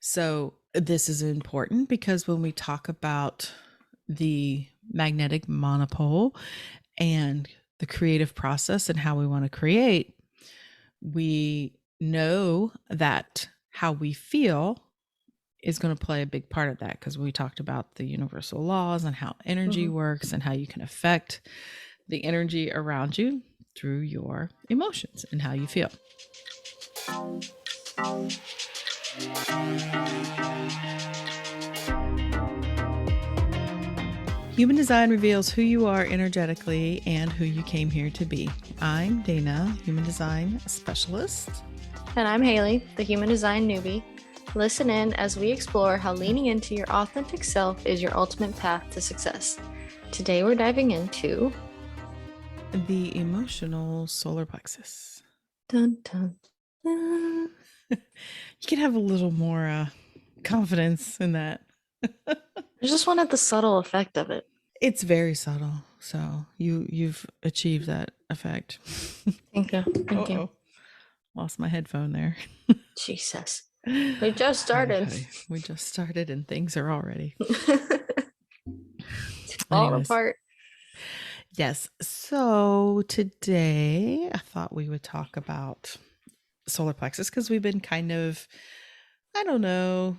So this is important because when we talk about the magnetic monopole and the creative process and how we want to create, we know that how we feel is going to play a big part of that, because we talked about the universal laws and how energy Mhm. works and how you can affect the energy around you through your emotions and how you feel. Human design reveals who you are energetically and who you came here to be. I'm Dana, human design specialist. And I'm Haley, the human design newbie. Listen in as we explore how leaning into your authentic self is your ultimate path to success. Today we're diving into The emotional solar plexus. dun, dun, dun. You can have a little more confidence in that. I just wanted the subtle effect of it. It's very subtle, so you've achieved that effect. Thank you. Thank you. Lost my headphone there. Jesus. We just started. We just started and things are already. It's falling Anyways, apart. yes. So today I thought we would talk about solar plexus because we've been kind of, I don't know,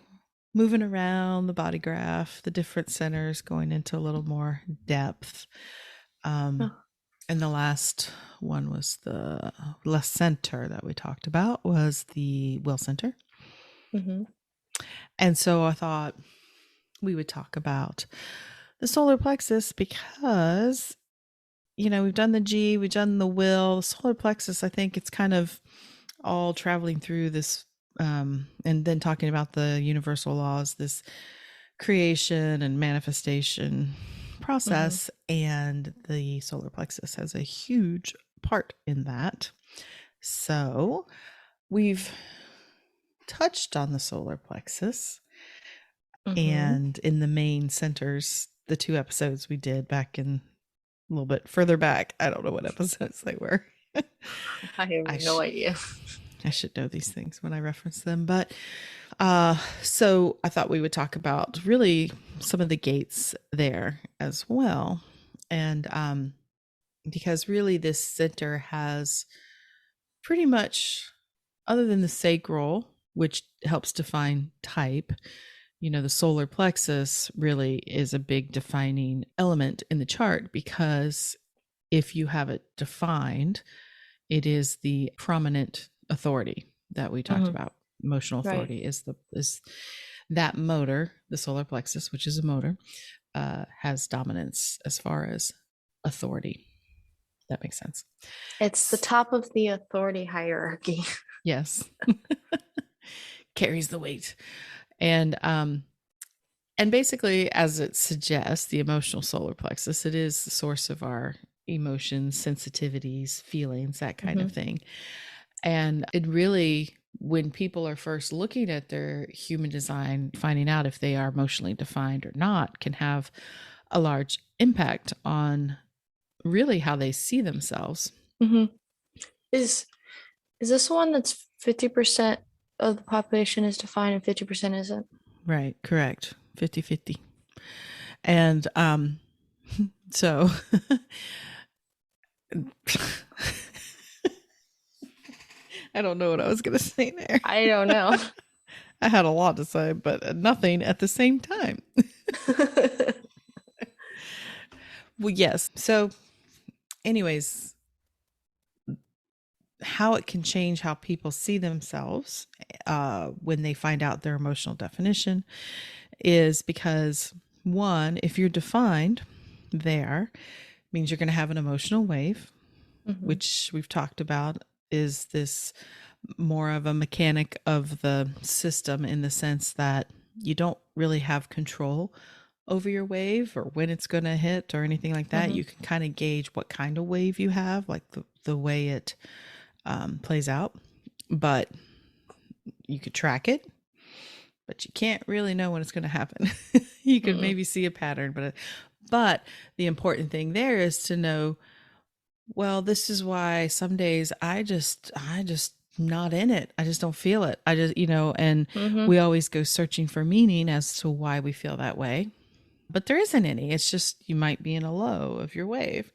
moving around the bodygraph, the different centers, going into a little more depth. And the last one was the last center that we talked about was the will center. Mm-hmm. And so I thought we would talk about the solar plexus because, we've done the G, we've done the will. The solar plexus, I think it's kind of all traveling through this, and then talking about the universal laws, this creation and manifestation process. And the solar plexus has a huge part in that. So we've touched on the solar plexus. And in the main centers, the 2 episodes we did back in a little bit further back, I don't know what episodes they were. I have no idea. I should know these things when I reference them. But so I thought we would talk about really some of the gates there as well. And because really this center has pretty much, other than the sacral, which helps define type, the solar plexus really is a big defining element in the chart, because if you have it defined, it is the prominent authority that we talked about. Emotional authority is that motor. The solar plexus, which is a motor, has dominance as far as authority. That makes sense. It's the top of the authority hierarchy. Yes. Carries the weight. And basically, as it suggests, the emotional solar plexus, it is the source of our emotions, sensitivities, feelings, that kind of thing. And it really, when people are first looking at their human design, finding out if they are emotionally defined or not, can have a large impact on really how they see themselves. Is this one that's 50% of the population is defined and 50% isn't? Right, correct. 50-50. And so I don't know what I was going to say there. I don't know. I had a lot to say, but nothing at the same time. Well, yes. So anyways, how it can change how people see themselves when they find out their emotional definition is because, one, if you're defined there, means you're going to have an emotional wave, which we've talked about is this more of a mechanic of the system, in the sense that you don't really have control over your wave or when it's going to hit or anything like that. You can kind of gauge what kind of wave you have, like the way it plays out, but you could track it, but you can't really know when it's going to happen. You could maybe see a pattern, but the important thing there is to know, well, this is why some days I just not in it. I just don't feel it. I just, and Mm-hmm. we always go searching for meaning as to why we feel that way. But there isn't any. It's just you might be in a low of your wave.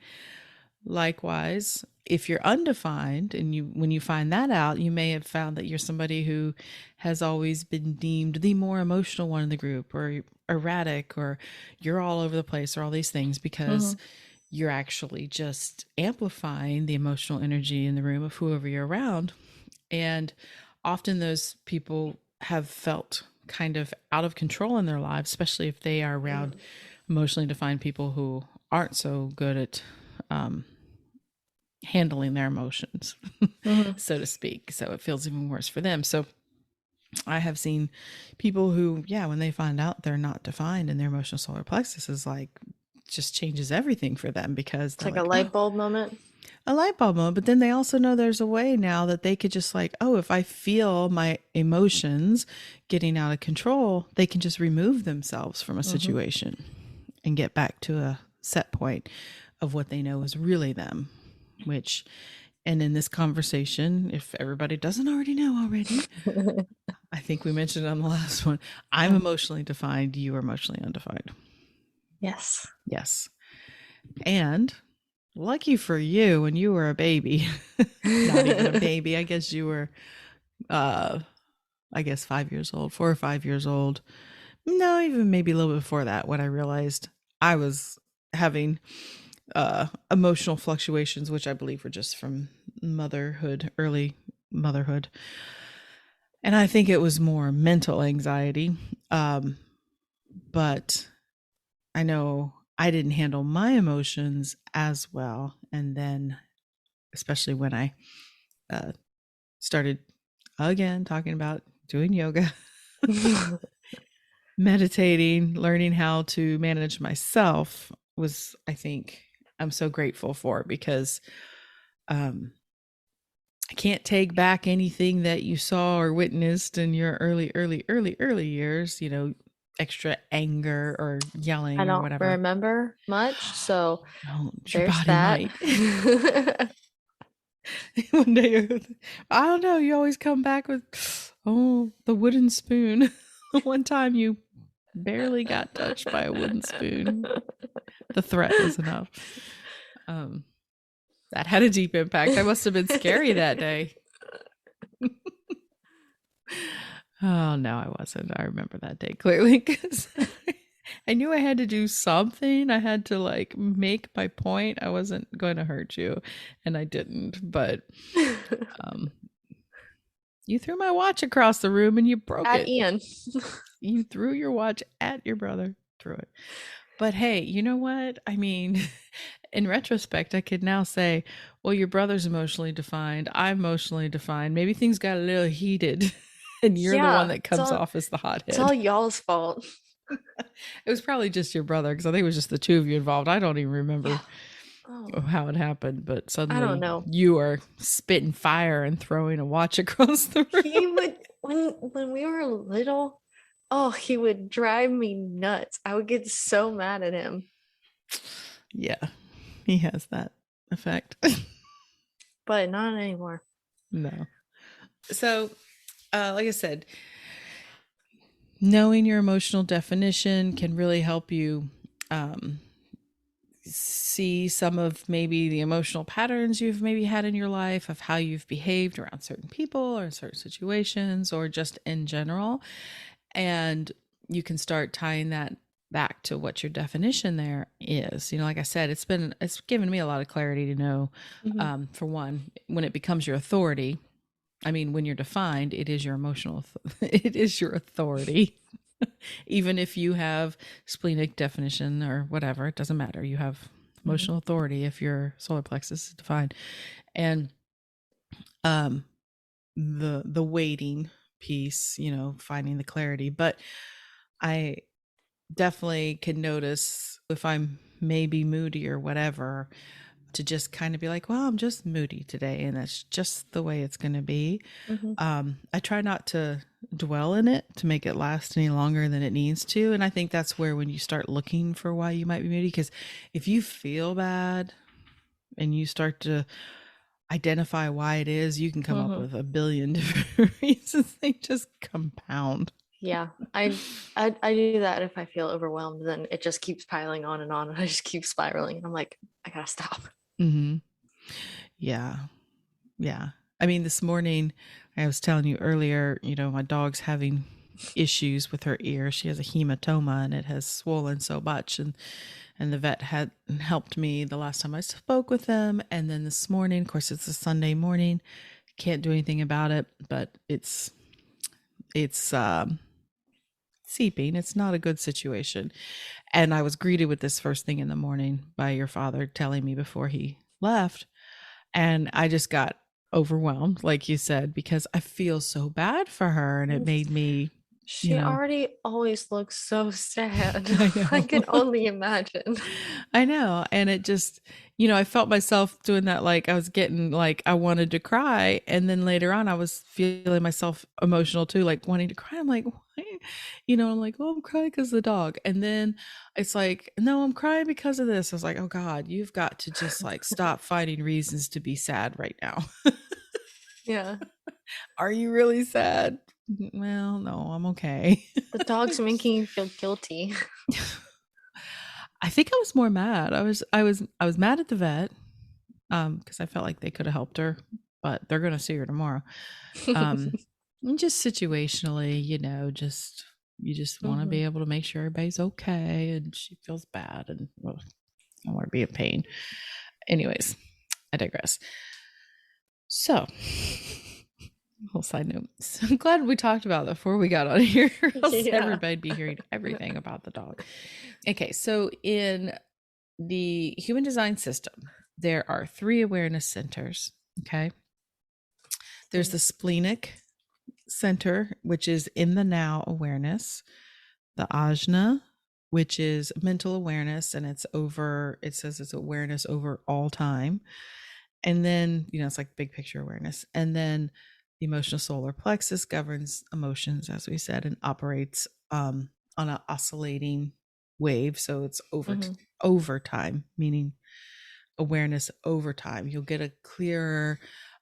Likewise, if you're undefined and when you find that out, you may have found that you're somebody who has always been deemed the more emotional one in the group, or erratic, or you're all over the place, or all these things, because Mm-hmm. you're actually just amplifying the emotional energy in the room of whoever you're around. And often those people have felt kind of out of control in their lives, especially if they are around emotionally defined people who aren't so good at um, handling their emotions, Mm-hmm. so to speak. So it feels even worse for them. So I have seen people who, yeah, when they find out they're not defined and their emotional solar plexus is like, just changes everything for them, because It's they're like a like, light oh, bulb moment. a light bulb moment. But then they also know there's a way now that they could just like, oh, if I feel my emotions getting out of control, they can just remove themselves from a Mm-hmm. situation and get back to a set point of what they know is really them, which, and in this conversation, if everybody doesn't already know already, I think we mentioned it on the last one, I'm Yeah. emotionally defined, you are emotionally undefined. Yes. Yes. And lucky for you, when you were a baby, not even a baby, I guess you were, uh, I guess 5 years old, 4 or 5 years old. No, even maybe a little bit before that, when I realized I was having emotional fluctuations, which I believe were just from motherhood, early motherhood. And I think it was more mental anxiety. Um, but I know I didn't handle my emotions as well. And then, especially when I uh, started again talking about doing yoga, meditating, learning how to manage myself, was, I think, I'm so grateful for, because um, I can't take back anything that you saw or witnessed in your early years, extra anger or I yelling or don't whatever. remember much, so Don't, your there's body that. might. One day, I don't know, you always come back with, oh, the wooden spoon. One time you barely got touched by a wooden spoon. The threat was enough. Um, that had a deep impact. I must have been scary that day. Oh, no, I wasn't. I remember that day clearly, because I knew I had to do something. I had to like make my point. I wasn't going to hurt you, and I didn't. But um, you threw my watch across the room and you broke At it. Ian. You threw your watch at your brother. Threw it. But hey, you know what? I mean, in retrospect, I could now say, well, your brother's emotionally defined. I'm emotionally defined. Maybe things got a little heated, and you're the one Yeah, that comes off as the it's hothead. all y'all's fault. It was probably just your brother, because I think it was just the two of you involved. I don't even remember Yeah. Oh, how it happened, but I don't suddenly know. you are spitting fire and throwing a watch across the He room. would when we were little, oh, he would drive me nuts. I would get so mad at him, Yeah, he has that effect. but not anymore. No. So, like I said, knowing your emotional definition can really help you um, see some of maybe the emotional patterns you've maybe had in your life, of how you've behaved around certain people or in certain situations, or just in general. And you can start tying that back to what your definition there is. Like I said, it's given me a lot of clarity to know, Mhm. for one, when it becomes your authority. I mean, when you're defined, it is your it is your authority. Even if you have splenic definition or whatever, it doesn't matter. You have Mhm. emotional authority if your solar plexus is defined. And um the waiting piece, finding the clarity. But I definitely can notice if I'm maybe moody or whatever, to just kind of be like, well, I'm just moody today, and that's just the way it's going to be. Mhm. I try not to dwell in it to make it last any longer than it needs to. And I think that's where, when you start looking for why you might be moody, because if you feel bad and you start to identify why it is, you can come up Hmm. with a billion different reasons. They just compound. Yeah, I do that if I feel overwhelmed, then it just keeps piling on, and I just keep spiraling. I'm like, I gotta stop. Hmm. Yeah. Yeah. I mean, this morning, I was telling you earlier, my dog's having issues with her ear. She has a hematoma and it has swollen so much. And the vet had helped me the last time I spoke with them. And then this morning, of course, it's a Sunday morning. Can't do anything about it, but it's seeping. It's not a good situation. And I was greeted with this first thing in the morning by your father telling me before he left. And I just got overwhelmed, like you said, because I feel so bad for her. And it made me, you She know, already always looks so sad. I I know. can only imagine. I know. And it just, I felt myself doing that. Like I was getting like, I wanted to cry. And then later on, I was feeling myself emotional too, like wanting to cry. I'm like, why? I'm like, oh, I'm crying because of the dog. And then it's like, no, I'm crying because of this. I was like, oh God, you've got to just like stop finding reasons to be sad right now. Yeah. Are you really sad? Well, no, I'm okay. The dog's making you feel guilty. I think I was more mad. I was mad at the vet because I felt like they could have helped her, but they're going to see her tomorrow. Um and just situationally, just you just want to Hmm. be able to make sure everybody's okay and she feels bad and well, I don't want to be in pain. Anyways, I digress. So, whole side note. So I'm glad we talked about that before we got on here. Else Yeah. everybody'd be hearing everything about the dog. Okay, so in the human design system, there are three awareness centers. Okay. There's the splenic center, which is in the now awareness, the ajna, which is mental awareness, and it says it's awareness over all time. And then, it's like big picture awareness. And then the emotional solar plexus governs emotions, as we said, and operates on an oscillating wave. So it's Hmm. over time, meaning awareness over time. You'll get a clearer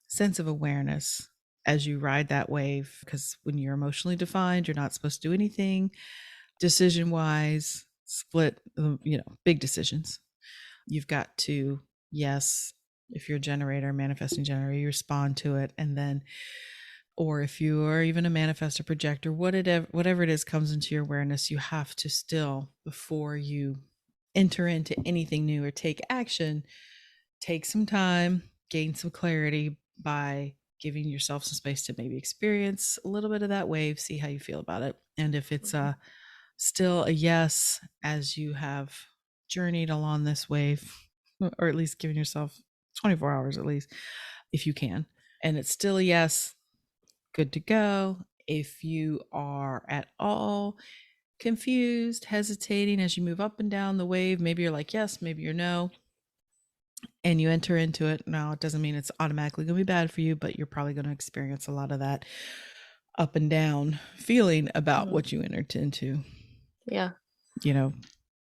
sense of awareness as you ride that wave because when you're emotionally defined, you're not supposed to do anything decision wise, split, big decisions. You've got to, yes, if you're a generator, manifesting generator, you respond to it. And then, or if you are even a manifestor projector, whatever it is comes into your awareness, you have to still, before you enter into anything new or take action, take some time, gain some clarity by giving yourself some space to maybe experience a little bit of that wave, see how you feel about it. And if it's still a yes as you have journeyed along this wave, or at least giving yourself 24 hours at least, if you can, and it's still a yes, good to go. If you are at all confused, hesitating as you move up and down the wave, maybe you're like yes, maybe you're no, and you enter into it. Now, it doesn't mean it's automatically going to be bad for you, but you're probably going to experience a lot of that up and down feeling about Hmm. what you entered into, Yeah. you know,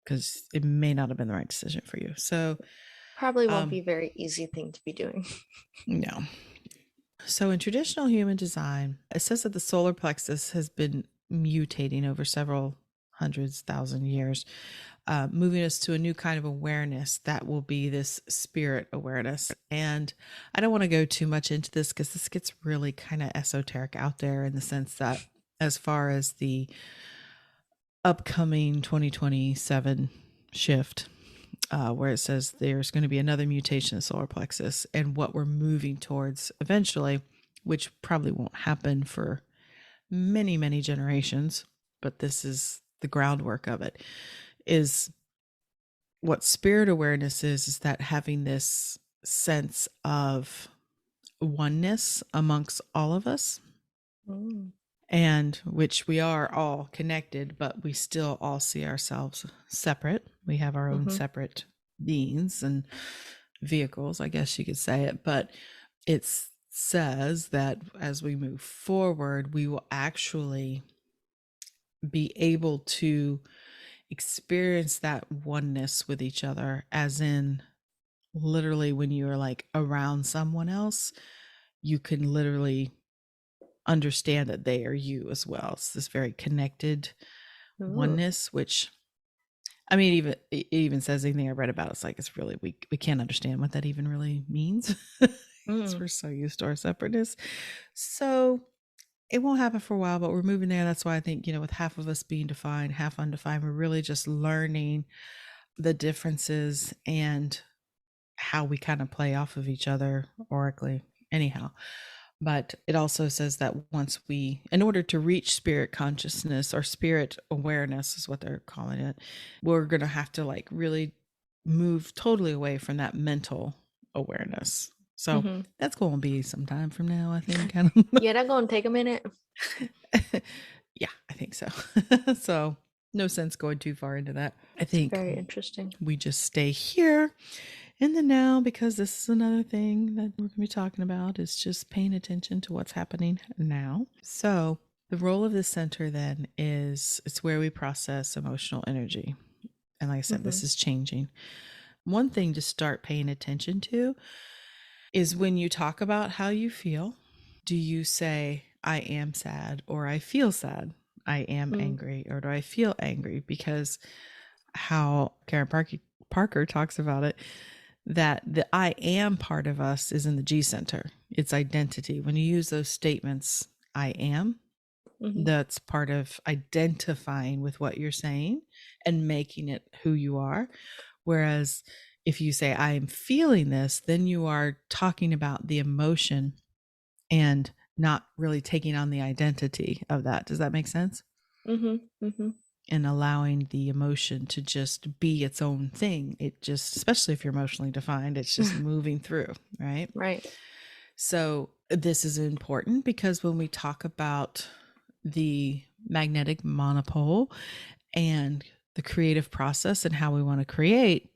because it may not have been the right decision for you. So, Probably won't be um, a very easy thing to be doing. no. So, in traditional human design, it says that the solar plexus has been mutating over several hundreds, thousand years, moving us to a new kind of awareness that will be this spirit awareness. And I don't want to go too much into this because this gets really kind of esoteric out there in the sense that, as far as the upcoming 2027 shift, where it says there's going to be another mutation of solar plexus and what we're moving towards eventually, which probably won't happen for many, many generations, but this is the groundwork of it, is what spirit awareness is that having this sense of oneness amongst all of us, Mm. and which we are all connected, but we still all see ourselves separate. We have our own Hmm. separate beings and vehicles, I guess you could say it. But it says that as we move forward, we will actually be able to experience that oneness with each other, as in literally when you are like around someone else, you can literally understand that they are you as well. It's this very connected Ooh. oneness, which I mean, even it even says anything I read about it's like it's really we can't understand what that even really means because Mm. we're so used to our separateness. So it won't happen for a while, but we're moving there. That's why I think, with half of us being defined, half undefined, we're really just learning the differences and how we kind of play off of each other oracally, anyhow. But it also says that in order to reach spirit consciousness or spirit awareness, is what they're calling it, we're going to have to like really move totally away from that mental awareness. So Mm-hmm. that's going to be some time from now, I think. Yeah, that's gonna take a minute. Yeah, I think so. So no sense going too far into that. I It's think very interesting. we just stay here in the now, because this is another thing that we're going to be talking about, is just paying attention to what's happening now. So the role of this center then is it's where we process emotional energy. And like I said, Mm-hmm. this is changing. One thing to start paying attention to is when you talk about how you feel, do you say, I am sad, or I feel sad? I am Mm. angry, or do I feel angry? Because how Parker talks about it, that the I am part of us is in the G center. It's identity. When you use those statements, I am, Mm-hmm. that's part of identifying with what you're saying and making it who you are. Whereas if you say, I am feeling this, then you are talking about the emotion and not really taking on the identity of that. Does that make sense? Mm-hmm. Mm-hmm. And allowing the emotion to just be its own thing. It just, especially if you're emotionally defined, it's just moving through, right? Right. So, this is important because when we talk about the magnetic monopole and the creative process and how we want to create,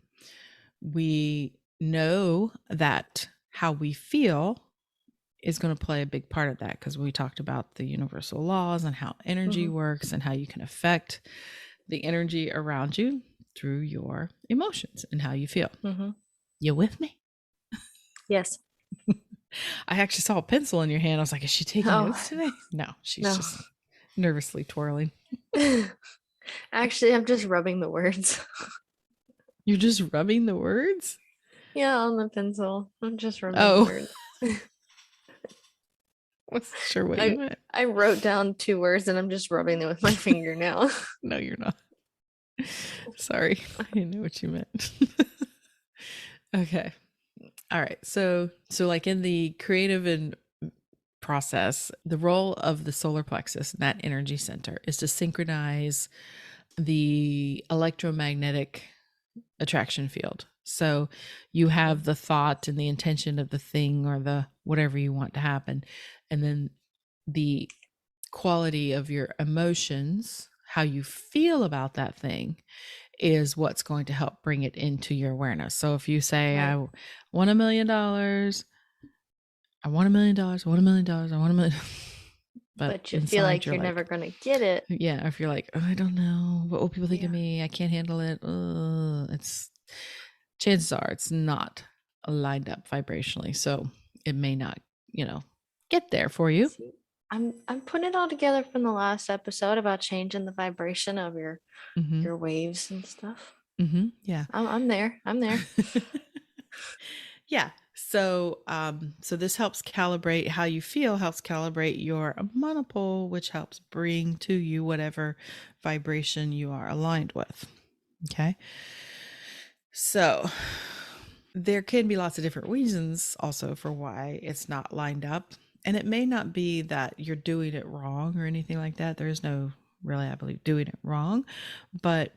we know that how we feel is going to play a big part of that, because we talked about the universal laws and how energy Mm-hmm. works and how you can affect the energy around you through your emotions and how you feel. Mm-hmm. You with me? Yes. I actually saw a pencil in your hand. I was like, is she taking Oh notes today? No, she's no. just nervously twirling. Actually, I'm just rubbing the words. You're just rubbing the words? Yeah, on the pencil. I'm just rubbing the Oh, words. wasn't sure what you I meant. I wrote down two words and I'm just rubbing them with my finger now. No, you're not. Sorry. I didn't know what you meant. Okay. All right. So like in the creative and process, the role of the solar plexus, that energy center, is to synchronize the electromagnetic attraction field. So you have the thought and the intention of the thing or the whatever you want to happen, and then the quality of your emotions, how you feel about that thing, is what's going to help bring it into your awareness. So if you say, Right. I want $1 million, I want $1 million, I want $1 million, I want $1 million, but But you feel inside like you're you're never like, gonna get it. yeah, if you're like, oh, I don't know, what will people think of Yeah. me? I can't handle it. It's chances are it's not lined up vibrationally. So it may not, get there for you. See, I'm putting it all together from the last episode about changing the vibration of Mm-hmm. your waves and stuff. Mm-hmm. Yeah. I'm there. I'm there. Yeah. So this helps calibrate how you feel, helps calibrate your monopole, which helps bring to you whatever vibration you are aligned with. Okay. So there can be lots of different reasons also for why it's not lined up. And it may not be that you're doing it wrong or anything like that. There is no really, I believe, doing it wrong. But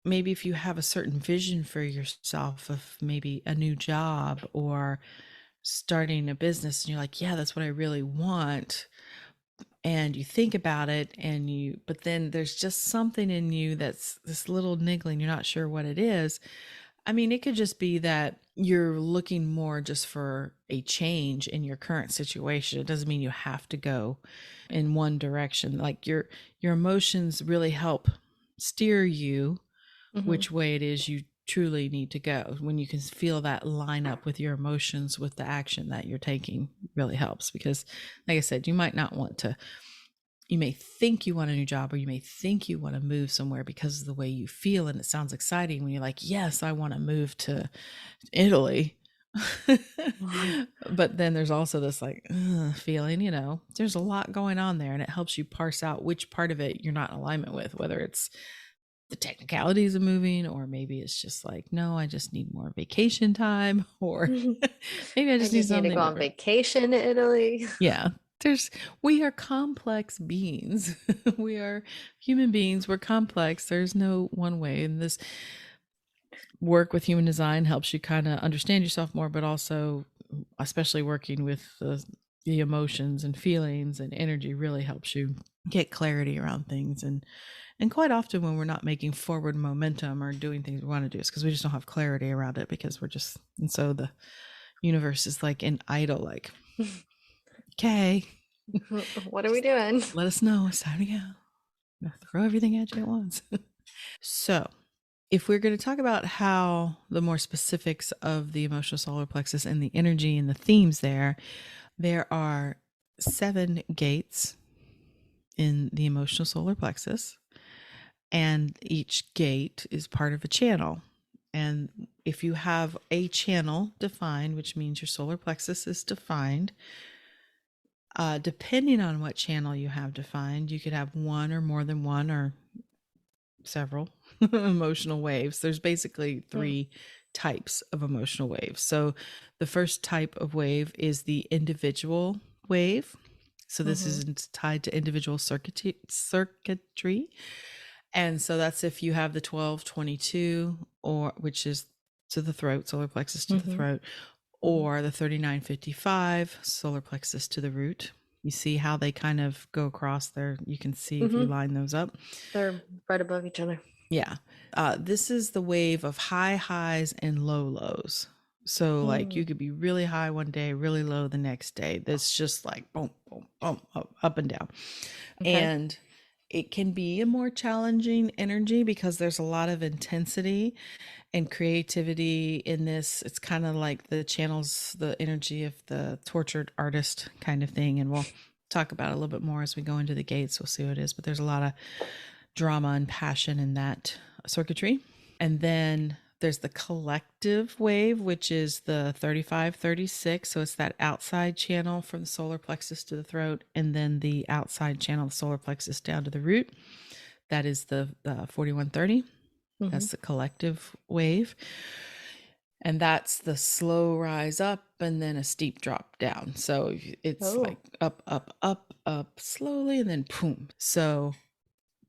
maybe if you have a certain vision for yourself of maybe a new job or starting a business, and you're like, yeah, that's what I really want. And you think about it but then there's just something in you that's this little niggling, you're not sure what it is. I mean, it could just be that you're looking more just for a change in your current situation. It doesn't mean you have to go in one direction. Like your emotions really help steer you Hmm. which way it is you truly need to go. When you can feel that line up with your emotions, with the action that you're taking, really helps. Because like I said, you might not want to, you may think you want a new job, or you may think you want to move somewhere because of the way you feel and it sounds exciting when you're like, yes, I want to move to Italy. But then there's also this like feeling, there's a lot going on there, and it helps you parse out which part of it you're not in alignment with, whether it's the technicalities of moving, or maybe it's just like, no, I just need more vacation time, or maybe I I just need just need to something go on different. vacation to Italy. Yeah. We are complex beings. We are human beings. We're complex. There's no one way. And this work with human design helps you kind of understand yourself more, but also, especially working with the emotions and feelings and energy, really helps you get clarity around things. And quite often when we're not making forward momentum or doing things we want to do, it's because we just don't have clarity around it, because we're just, and so the universe is like in idle, like, okay, What are we doing? let us know it's time to go. Throw everything at you at once. So, if we're going to talk about how the more specifics of the emotional solar plexus and the energy and the themes there are 7 gates in the emotional solar plexus, and each gate is part of a channel. And if you have a channel defined, which means your solar plexus is defined, depending on what channel you have defined, you could have one or more than one or several emotional waves. There's basically 3 types of emotional waves. So the first type of wave is the individual wave. So this is tied to individual circuitry. And so that's if you have the 1222, or which is to the throat, solar plexus to the throat, or the 3955, solar plexus to the root. You see how they kind of go across there. You can see if you line those up. They're right above each other. Yeah. This is the wave of high highs and low lows. So like you could be really high one day, really low the next day. That's just like boom, boom, boom, up and down. Okay. And it can be a more challenging energy because there's a lot of intensity and creativity in this. It's kind of like the channels the energy of the tortured artist kind of thing. And we'll talk about it a little bit more as we go into the gates. We'll see what it is. But there's a lot of drama and passion in that circuitry. And then there's the collective wave, which is the 3536. So it's that outside channel from the solar plexus to the throat, and then the outside channel, the solar plexus down to the root. That is the 4130. That's the collective wave. And that's the slow rise up and then a steep drop down. So it's like up, up, up, up slowly, and then boom. So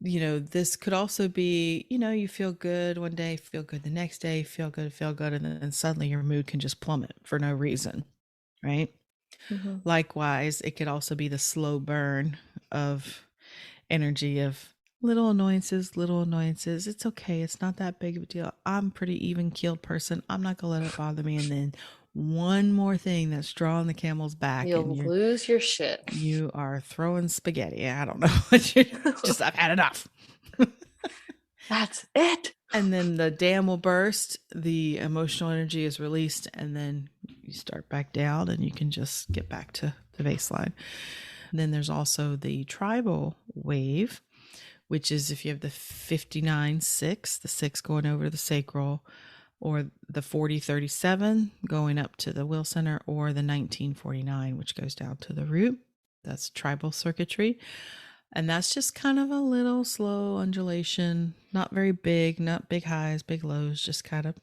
this could also be, you feel good one day, feel good the next day, feel good, and then suddenly your mood can just plummet for no reason, right? Likewise, it could also be the slow burn of energy of little annoyances. It's okay. It's not that big of a deal. I'm a pretty even keeled person. I'm not going to let it bother me. And then one more thing that's drawing the camel's back, You'll and lose your shit. you are throwing spaghetti. I don't know what you're just, I've had enough. That's it. And then the dam will burst, the emotional energy is released, and then you start back down and you can just get back to the baseline. And then there's also the tribal wave, which is if you have the 59-6, the 6 going over to the sacral, or the 40-37 going up to the will center, or the 19-49, which goes down to the root. That's tribal circuitry. And that's just kind of a little slow undulation, not very big, not big highs, big lows, just kind of,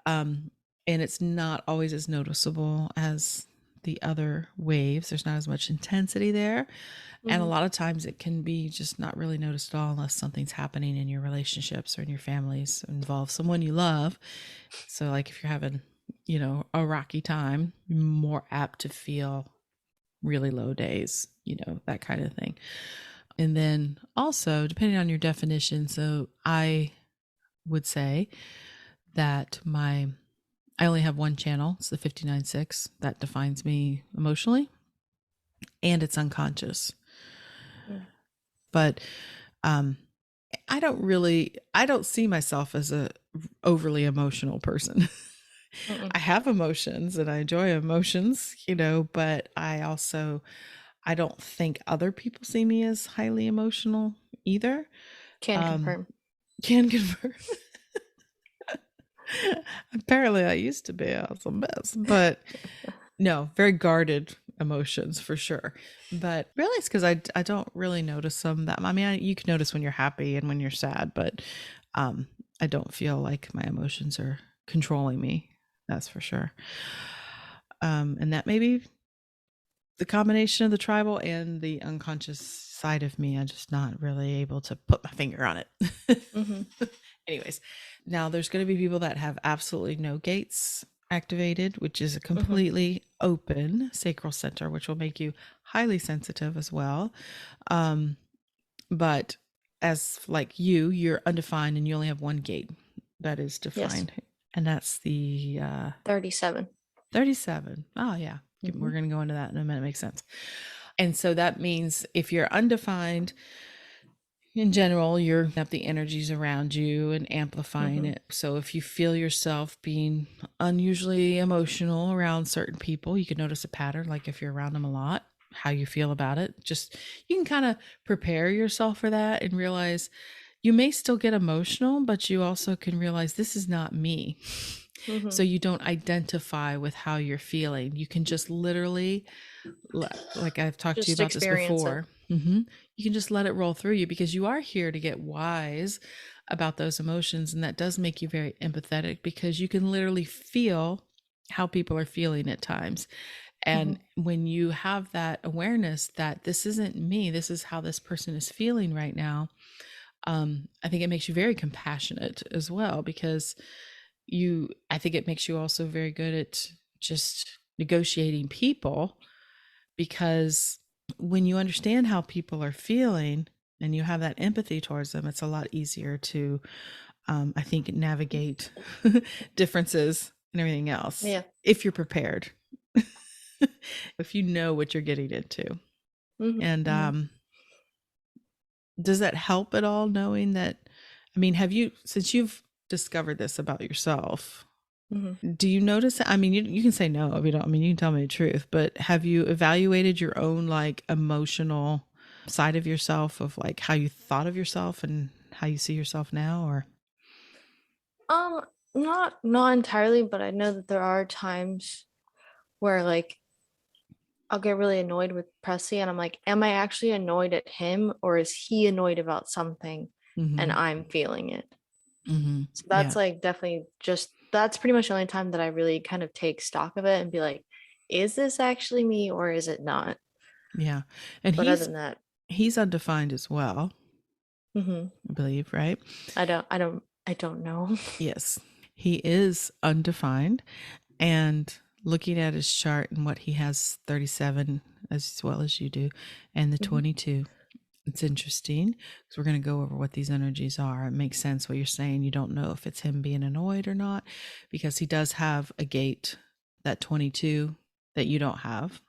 and it's not always as noticeable as the other waves. There's not as much intensity there. And a lot of times it can be just not really noticed at all unless something's happening in your relationships or in your families, involve someone you love. So like if you're having, a rocky time, you're more apt to feel really low days, that kind of thing. And then also, depending on your definition, so I would say that I only have one channel. It's the 59-6 that defines me emotionally, and it's unconscious. But I don't see myself as a overly emotional person. Mm-mm. I have emotions and I enjoy emotions, but I don't think other people see me as highly emotional either. Can Um, confirm. can confirm. Apparently, I used to be. I was a mess, but no, very guarded emotions for sure. But really, it's because I don't really notice them that. I mean, you can notice when you're happy and when you're sad, but um, I don't feel like my emotions are controlling me. That's for sure. And that may be the combination of the tribal and the unconscious side of me. I'm just not really able to put my finger on it. Mm-hmm. Anyways, now there's going to be people that have absolutely no gates activated, which is a Mm-hmm. completely open sacral center, which will make you highly sensitive as well. Um, but as like you're undefined and you only have one gate that is Yes. defined, and that's the 37. 37. Oh, yeah. Mm-hmm. We're going to go into that in a minute. Makes sense. And so that means if you're undefined, in general, you're up the energies around you and amplifying Mm-hmm. it. So if you feel yourself being unusually emotional around certain people, you can notice a pattern, like if you're around them a lot, how you feel about it. Just you can kind of prepare yourself for that and realize you may still get emotional, but you also can realize this is not me. Mm-hmm. So you don't identify with how you're feeling. You can just literally, like I've talked to you Just about this experience it. before, you can just let it roll through you because you are here to get wise about those emotions. And that does make you very empathetic because you can literally feel how people are feeling at times. Mm-hmm. And when you have that awareness that this isn't me, this is how this person is feeling right now, I think it makes you very compassionate as well because I think it makes you also very good at just negotiating people because when you understand how people are feeling and you have that empathy towards them, it's a lot easier to, I think, navigate differences and everything else Yeah. if you're prepared, if you know what you're getting into. And Mm-hmm. does that help at all knowing that? I mean, since you've discovered this about yourself, Mm-hmm. do you notice? I mean, you can say no if you don't. I mean, you can tell me the truth, but have you evaluated your own like emotional side of yourself, of like how you thought of yourself and how you see yourself now? Or Um, not entirely, but I know that there are times where like I'll get really annoyed with Presley and I'm like, am I actually annoyed at him or is he annoyed about something and mm-hmm, I'm feeling it? mm-hmm, So that's yeah, like definitely just that's pretty much the only time that I really kind of take stock of it and be like, is this actually me or is it not? yeah, and But other he's than that, he's undefined as well, mhm, I believe, right? I don't know. Yes, he is undefined, and looking at his chart and what he has 37 as well as you do, and the Mhm, 22. It's interesting because we're going to go over what these energies are. It makes sense what you're saying. You don't know if it's him being annoyed or not because he does have a gate, that 22, that you don't have.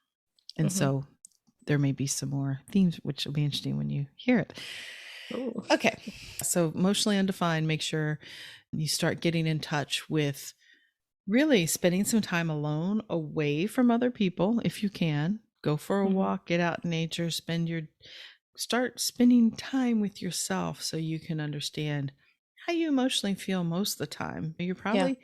And mhm. so there may be some more themes, which will be interesting when you hear it. Ooh. Okay. So, emotionally undefined, make sure you start getting in touch with really spending some time alone away from other people if you can. Go for a Mhm, walk, get out in nature, start spending time with yourself so you can understand how you emotionally feel most of the time. You're yeah. probably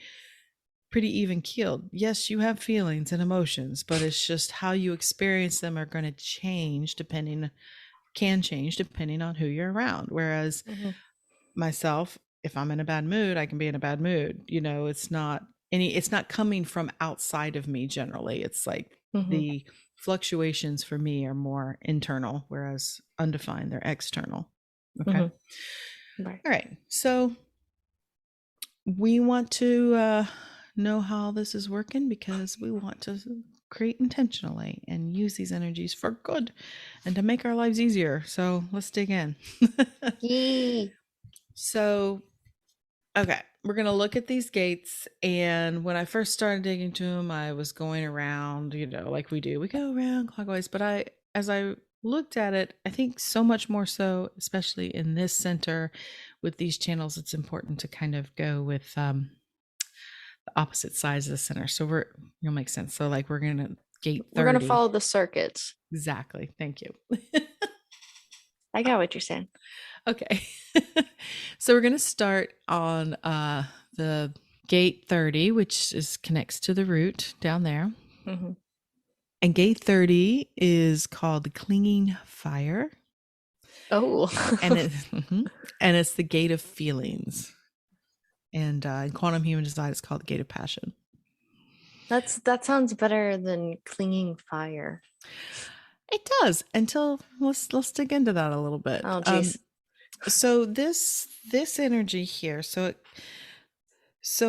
pretty even keeled. Yes, you have feelings and emotions, but it's just how you experience them are going to change can change depending on who you're around. Whereas Mhm, myself, if I'm in a bad mood, I can be in a bad mood. It's not coming from outside of me generally. It's like mhm, the fluctuations for me are more internal, whereas undefined, they're external. Okay. mhm. Right. All right. So we want to know how this is working because we want to create intentionally and use these energies for good and to make our lives easier. So let's dig in. Yee. So okay, we're gonna look at these gates. And when I first started digging to them, I was going around, like we do. We go around clockwise. But as I looked at it, I think so much more so, especially in this center with these channels, it's important to kind of go with the opposite sides of the center. So you'll make sense. So like we're gonna gate We're gonna 30. follow the circuits. Exactly. Thank you. I got what you're saying. Okay. So we're gonna start on the gate 30, which is connects to the root down there. Hmm. And gate 30 is called clinging fire. Oh, And and it's the gate of feelings. And in quantum human design, it's called the gate of passion. that sounds better than clinging fire. It does until let's dig into that a little bit. Oh, geez. So this energy here, so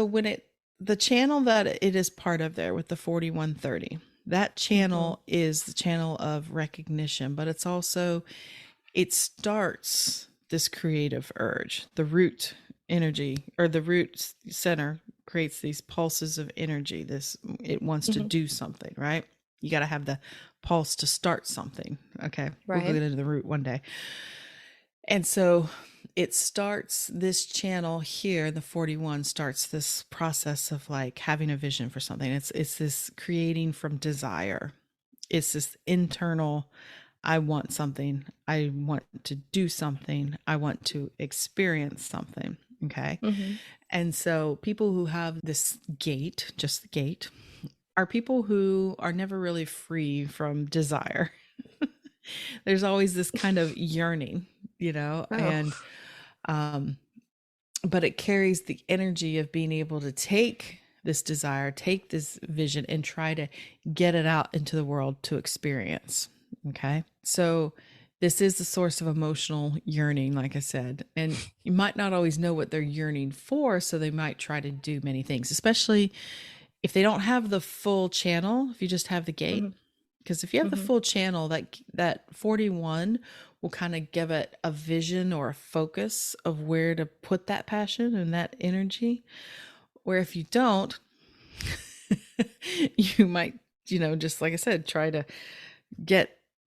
when the channel that it is part of there with the 4130, that Hmm. channel is the channel of recognition, but it starts this creative urge. The root energy or the root center creates these pulses of energy. It wants to Hmm. do something, right? You got to have the pulse to start something. Okay. We'll go Right. into the root one day. And so it starts this channel here, the 41 starts this process of like having a vision for something. It's this creating from desire. It's this internal, I want something. I want to do something. I want to experience something. Okay. Hmm. And so people who have this gate, just the gate, are people who are never really free from desire. There's always this kind of yearning, Oh. and um but it carries the energy of being able to take this desire, take this vision, and try to get it out into the world to experience. Okay. So, this is the source of emotional yearning, like I said. And you might not always know what they're yearning for. So, they might try to do many things, especially if they don't have the full channel, if you just have the gate. Hmm. Because if you have the Hmm. full channel, that 41 will kind of give it a vision or a focus of where to put that passion and that energy. Where if you don't, you might, just like I said, try to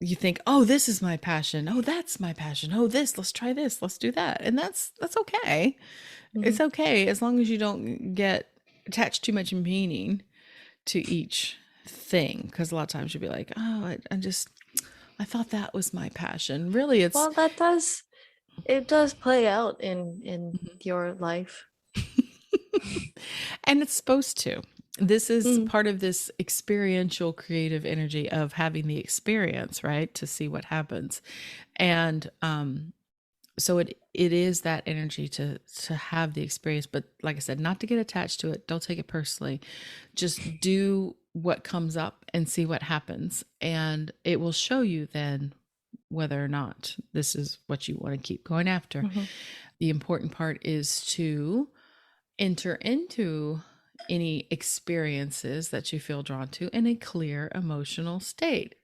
you think, oh, this is my passion. Oh, that's my passion. Oh, let's try this. Let's do that. And that's okay. Hmm. It's okay as long as you don't get attached too much meaning to each thing. Because a lot of times you'll be like, oh, I thought that was my passion. Really, it's Well, it does play out in your life. and it's supposed to. This is Mm. part of this experiential creative energy of having the experience, right? To see what happens. And so it is that energy to have the experience, but like I said, not to get attached to it. Don't take it personally. Just do what comes up and see what happens, and it will show you then whether or not this is what you want to keep going after. Hmm. The important part is to enter into any experiences that you feel drawn to in a clear emotional state,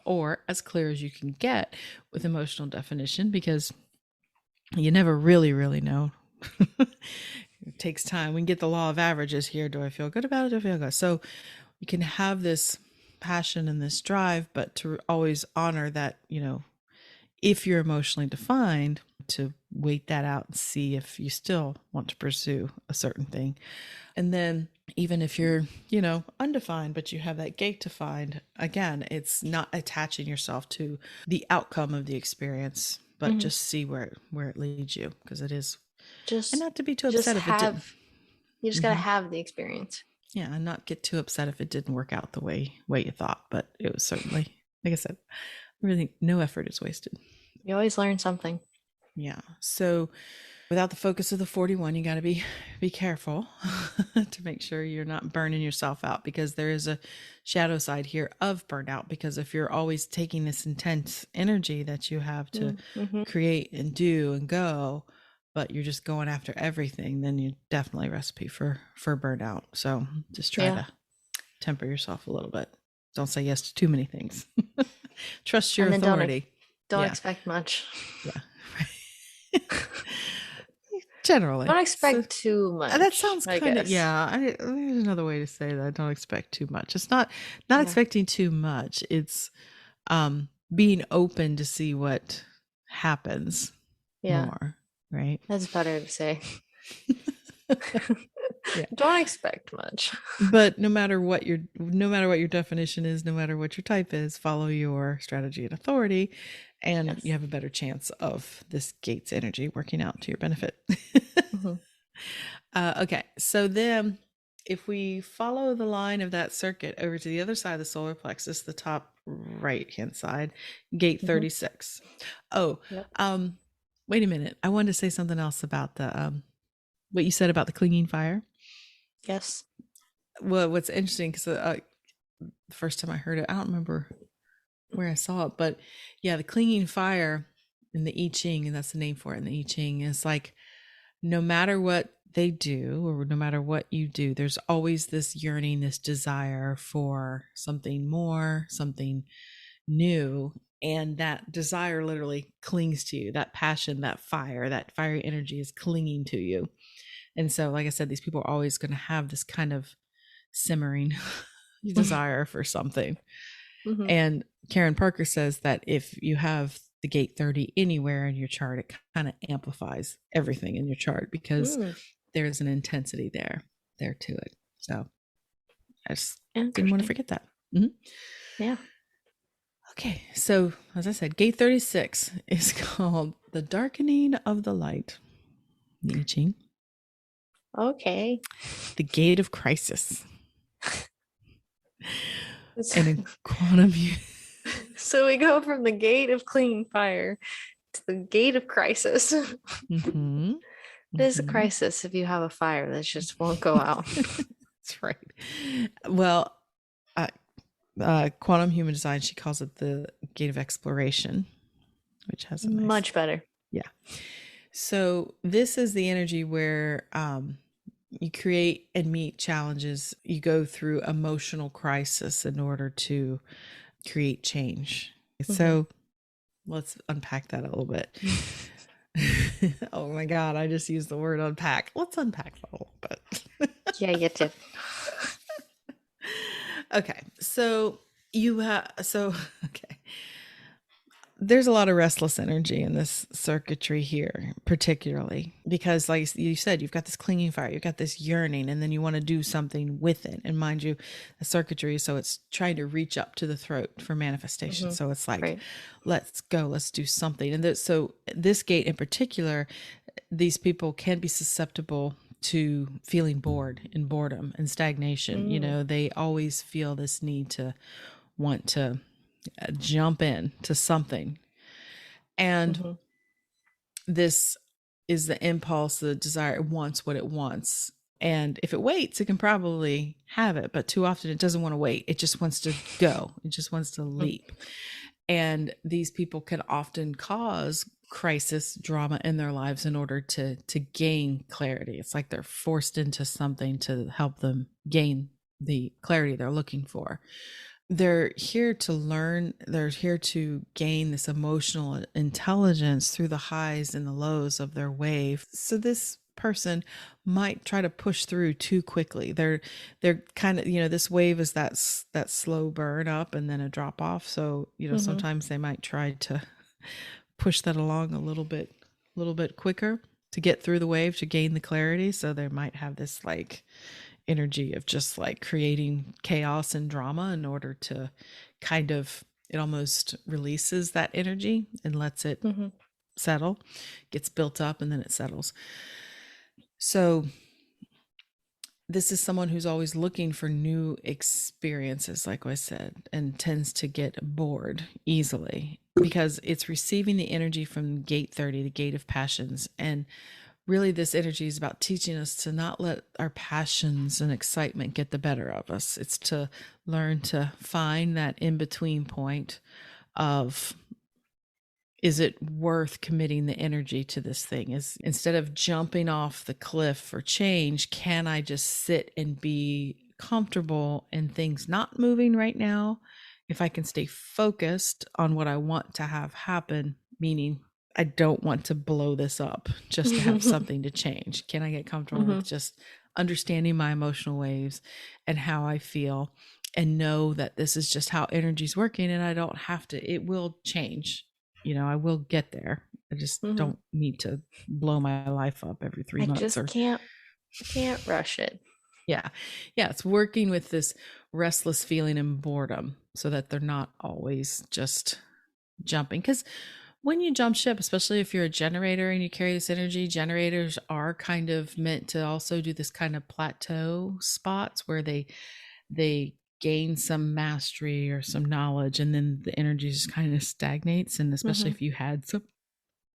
or as clear as you can get with emotional definition, because you never really know. It takes time. We can get the law of averages here. Do I feel good about it? Do I feel good? So you can have this passion and this drive, but to always honor that, if you're emotionally defined, to wait that out and see if you still want to pursue a certain thing. And then even if you're, undefined, but you have that gate defined, again, it's not attaching yourself to the outcome of the experience, but Hmm. just see where it leads you, because it is, and Just not to be too just upset if it didn't. have you just gotta Hmm. have the experience. Yeah, and not get too upset if it didn't work out the way you thought, but it was certainly, like I said, really no effort is wasted. You always learn something. Yeah. So without the focus of the 41, you got to be careful to make sure you're not burning yourself out, because there is a shadow side here of burnout. Because if you're always taking this intense energy that you have to Mm-hmm. create and do and go, but you're just going after everything, then you're definitely a recipe for burnout. So just try Yeah, to temper yourself a little bit. Don't say yes to too many things. Trust your and then authority. don't Yeah. expect much. Yeah. Generally. Don't So expect too that much, sounds I kind of, guess. yeah. There's another way to say that. Don't expect too much. It's not Yeah. expecting too much. It's being open to see what happens Yeah, more, right? that's better to say. Yeah. Don't expect much. But no matter what your definition is, no matter what your type is, follow your strategy and authority, and you Yes. have a better chance of this gate's energy working out to your benefit. Hmm. Okay, so then if we follow the line of that circuit over to the other side of the solar plexus, the top right hand side, gate Hmm. 36. Oh, Yep. um, wait a minute. I wanted to say something else about the what you said about the clinging fire. Yes. Well, what's interesting because the first time I heard it, I don't remember where I saw it, but yeah, the clinging fire in the I Ching, and that's the name for it in the I Ching, is like no matter what they do or no matter what you do, there's always this yearning, this desire for something more, something new. And that desire literally clings to you. That passion, that fire, that fiery energy is clinging to you. And so, like I said, these people are always going to have this kind of simmering desire for something. Hmm. And Karen Parker says that if you have the gate 30 anywhere in your chart, it kind of amplifies everything in your chart because Mm, there's an intensity there to it. So I just didn't want to interesting. forget that. Mhm. Yeah. Okay, so as I said, gate 36 is called the darkening of the light, the I Ching, Okay. the gate of crisis, It's- and in quantum. so we go from the gate of clinging fire to the gate of crisis. Mm-hmm, It is a mm-hmm. crisis if you have a fire that just won't go out. That's right. Well, uh, quantum human design, she calls it the gate of exploration, which has a nice, Much better. yeah. So this is the energy where you create and meet challenges. You go through emotional crisis in order to create change. Hmm. So let's unpack that a little bit. Oh my God, I just used the word unpack. Let's unpack that a little bit. Yeah, you did. Okay, so you have, so, okay. There's a lot of restless energy in this circuitry here, particularly because, like you said, you've got this clinging fire, you've got this yearning, and then you want to do something with it. And mind you, the circuitry, so it's trying to reach up to the throat for manifestation. Hmm. So it's like, Right. let's go, let's do something. And so this gate in particular, these people can be susceptible to feeling bored and boredom and stagnation. Mm. They always feel this need to want to jump in to something. And Hmm. this is the impulse, the desire. It wants what it wants. And if it waits, it can probably have it. But too often it doesn't want to wait. It just wants to go, it just wants to leap. And these people can often cause crisis drama in their lives in order to gain clarity. It's like they're forced into something to help them gain the clarity they're looking for. They're here to learn, they're here to gain this emotional intelligence through the highs and the lows of their wave. So this person might try to push through too quickly. They're kind of, this wave is that slow burn up and then a drop off. So, Hmm. sometimes they might try to push that along a little bit quicker to get through the wave to gain the clarity. So they might have this like energy of just like creating chaos and drama in order to kind of, it almost releases that energy and lets it Hmm. settle, gets built up, and then it settles. So this is someone who's always looking for new experiences, like I said, and tends to get bored easily because it's receiving the energy from gate 30, the gate of passions. And really, this energy is about teaching us to not let our passions and excitement get the better of us. It's to learn to find that in between point of, is it worth committing the energy to this thing? Is, instead of jumping off the cliff for change, can I just sit and be comfortable in things not moving right now? If I can stay focused on what I want to have happen, meaning I don't want to blow this up just to have Hmm. something to change. Can I get comfortable Hmm. with just understanding my emotional waves and how I feel and know that this is just how energy's working, and I don't have to, it will change. I will get there. I just Mhm. don't need to blow my life up every three I months just or can't rush it. yeah. Yeah, it's working with this restless feeling and boredom so that they're not always just jumping. Because when you jump ship, especially if you're a generator and you carry this energy, generators are kind of meant to also do this kind of plateau spots where they gain some mastery or some knowledge, and then the energy just kind of stagnates. And especially Mhm.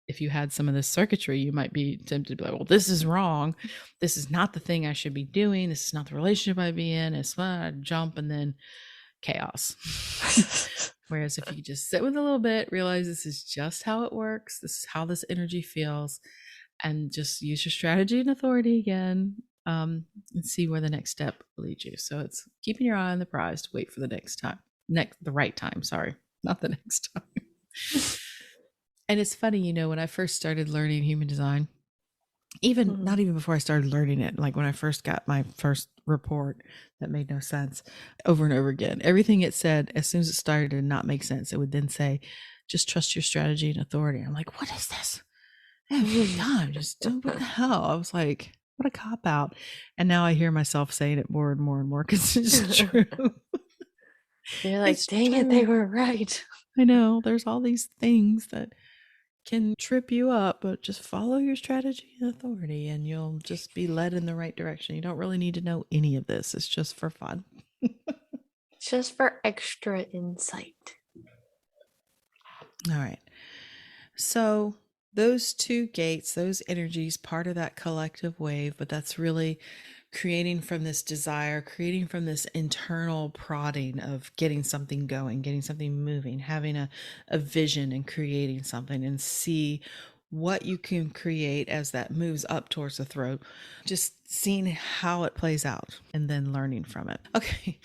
if you had some of this circuitry, you might be tempted to be like, well, this is wrong. This is not the thing I should be doing. This is not the relationship I'd be in. It's jump and then chaos. Whereas if you just sit with a little bit, realize this is just how it works, this is how this energy feels, and just use your strategy and authority again, and see where the next step leads you. So it's keeping your eye on the prize to wait for the the right time. Sorry, not the next time. And it's funny, when I first started learning human design, even Mhm. not even before I started learning it, like when I first got my first report that made no sense over and over again, everything it said, as soon as it started to not make sense, it would then say, just trust your strategy and authority. I'm like, what is this? Every time, just do what the hell? I was like, what a cop out. And now I hear myself saying it more and more and more because it's true. You're like, It's dang it, they true. were right. I know there's all these things that can trip you up, but just follow your strategy and authority and you'll just be led in the right direction. You don't really need to know any of this. It's just for fun. Just for extra insight. All right. So, those two gates, those energies, part of that collective wave, but that's really creating from this desire, creating from this internal prodding of getting something going, getting something moving, having a vision and creating something and see what you can create as that moves up towards the throat, just seeing how it plays out and then learning from it. Okay.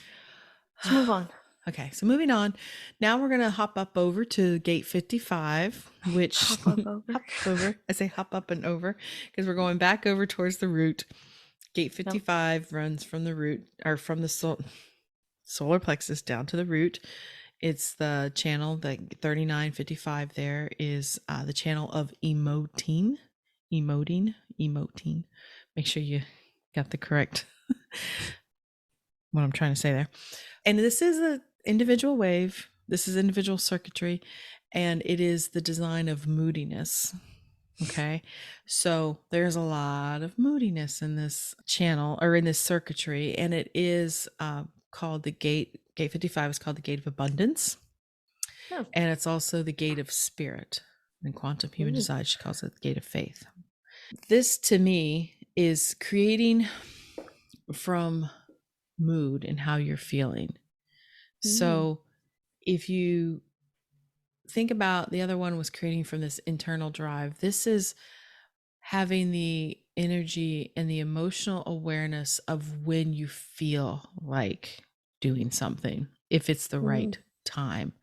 Let's move on. Okay, so moving on. Now we're going to hop up over to gate 55, which Hop up over. hop over. I say hop up and over because we're going back over towards the root. Gate Yep. 55 runs from the root or from the solar plexus down to the root. It's the channel that 3955 there is the channel of emoting. Make sure you got the correct what I'm trying to say there. And this is an individual wave. This is individual circuitry, and it is the design of moodiness. Okay. So there's a lot of moodiness in this channel or in this circuitry, and it is called the gate 55 is called the gate of abundance. Oh. And it's also the gate of spirit. In quantum human Ooh. design, she calls it the gate of faith. This to me is creating from mood and how you're feeling. Mm. So if you think about the other one was creating from this internal drive, this is having the energy and the emotional awareness of when you feel like doing something, if it's the Mm. right time.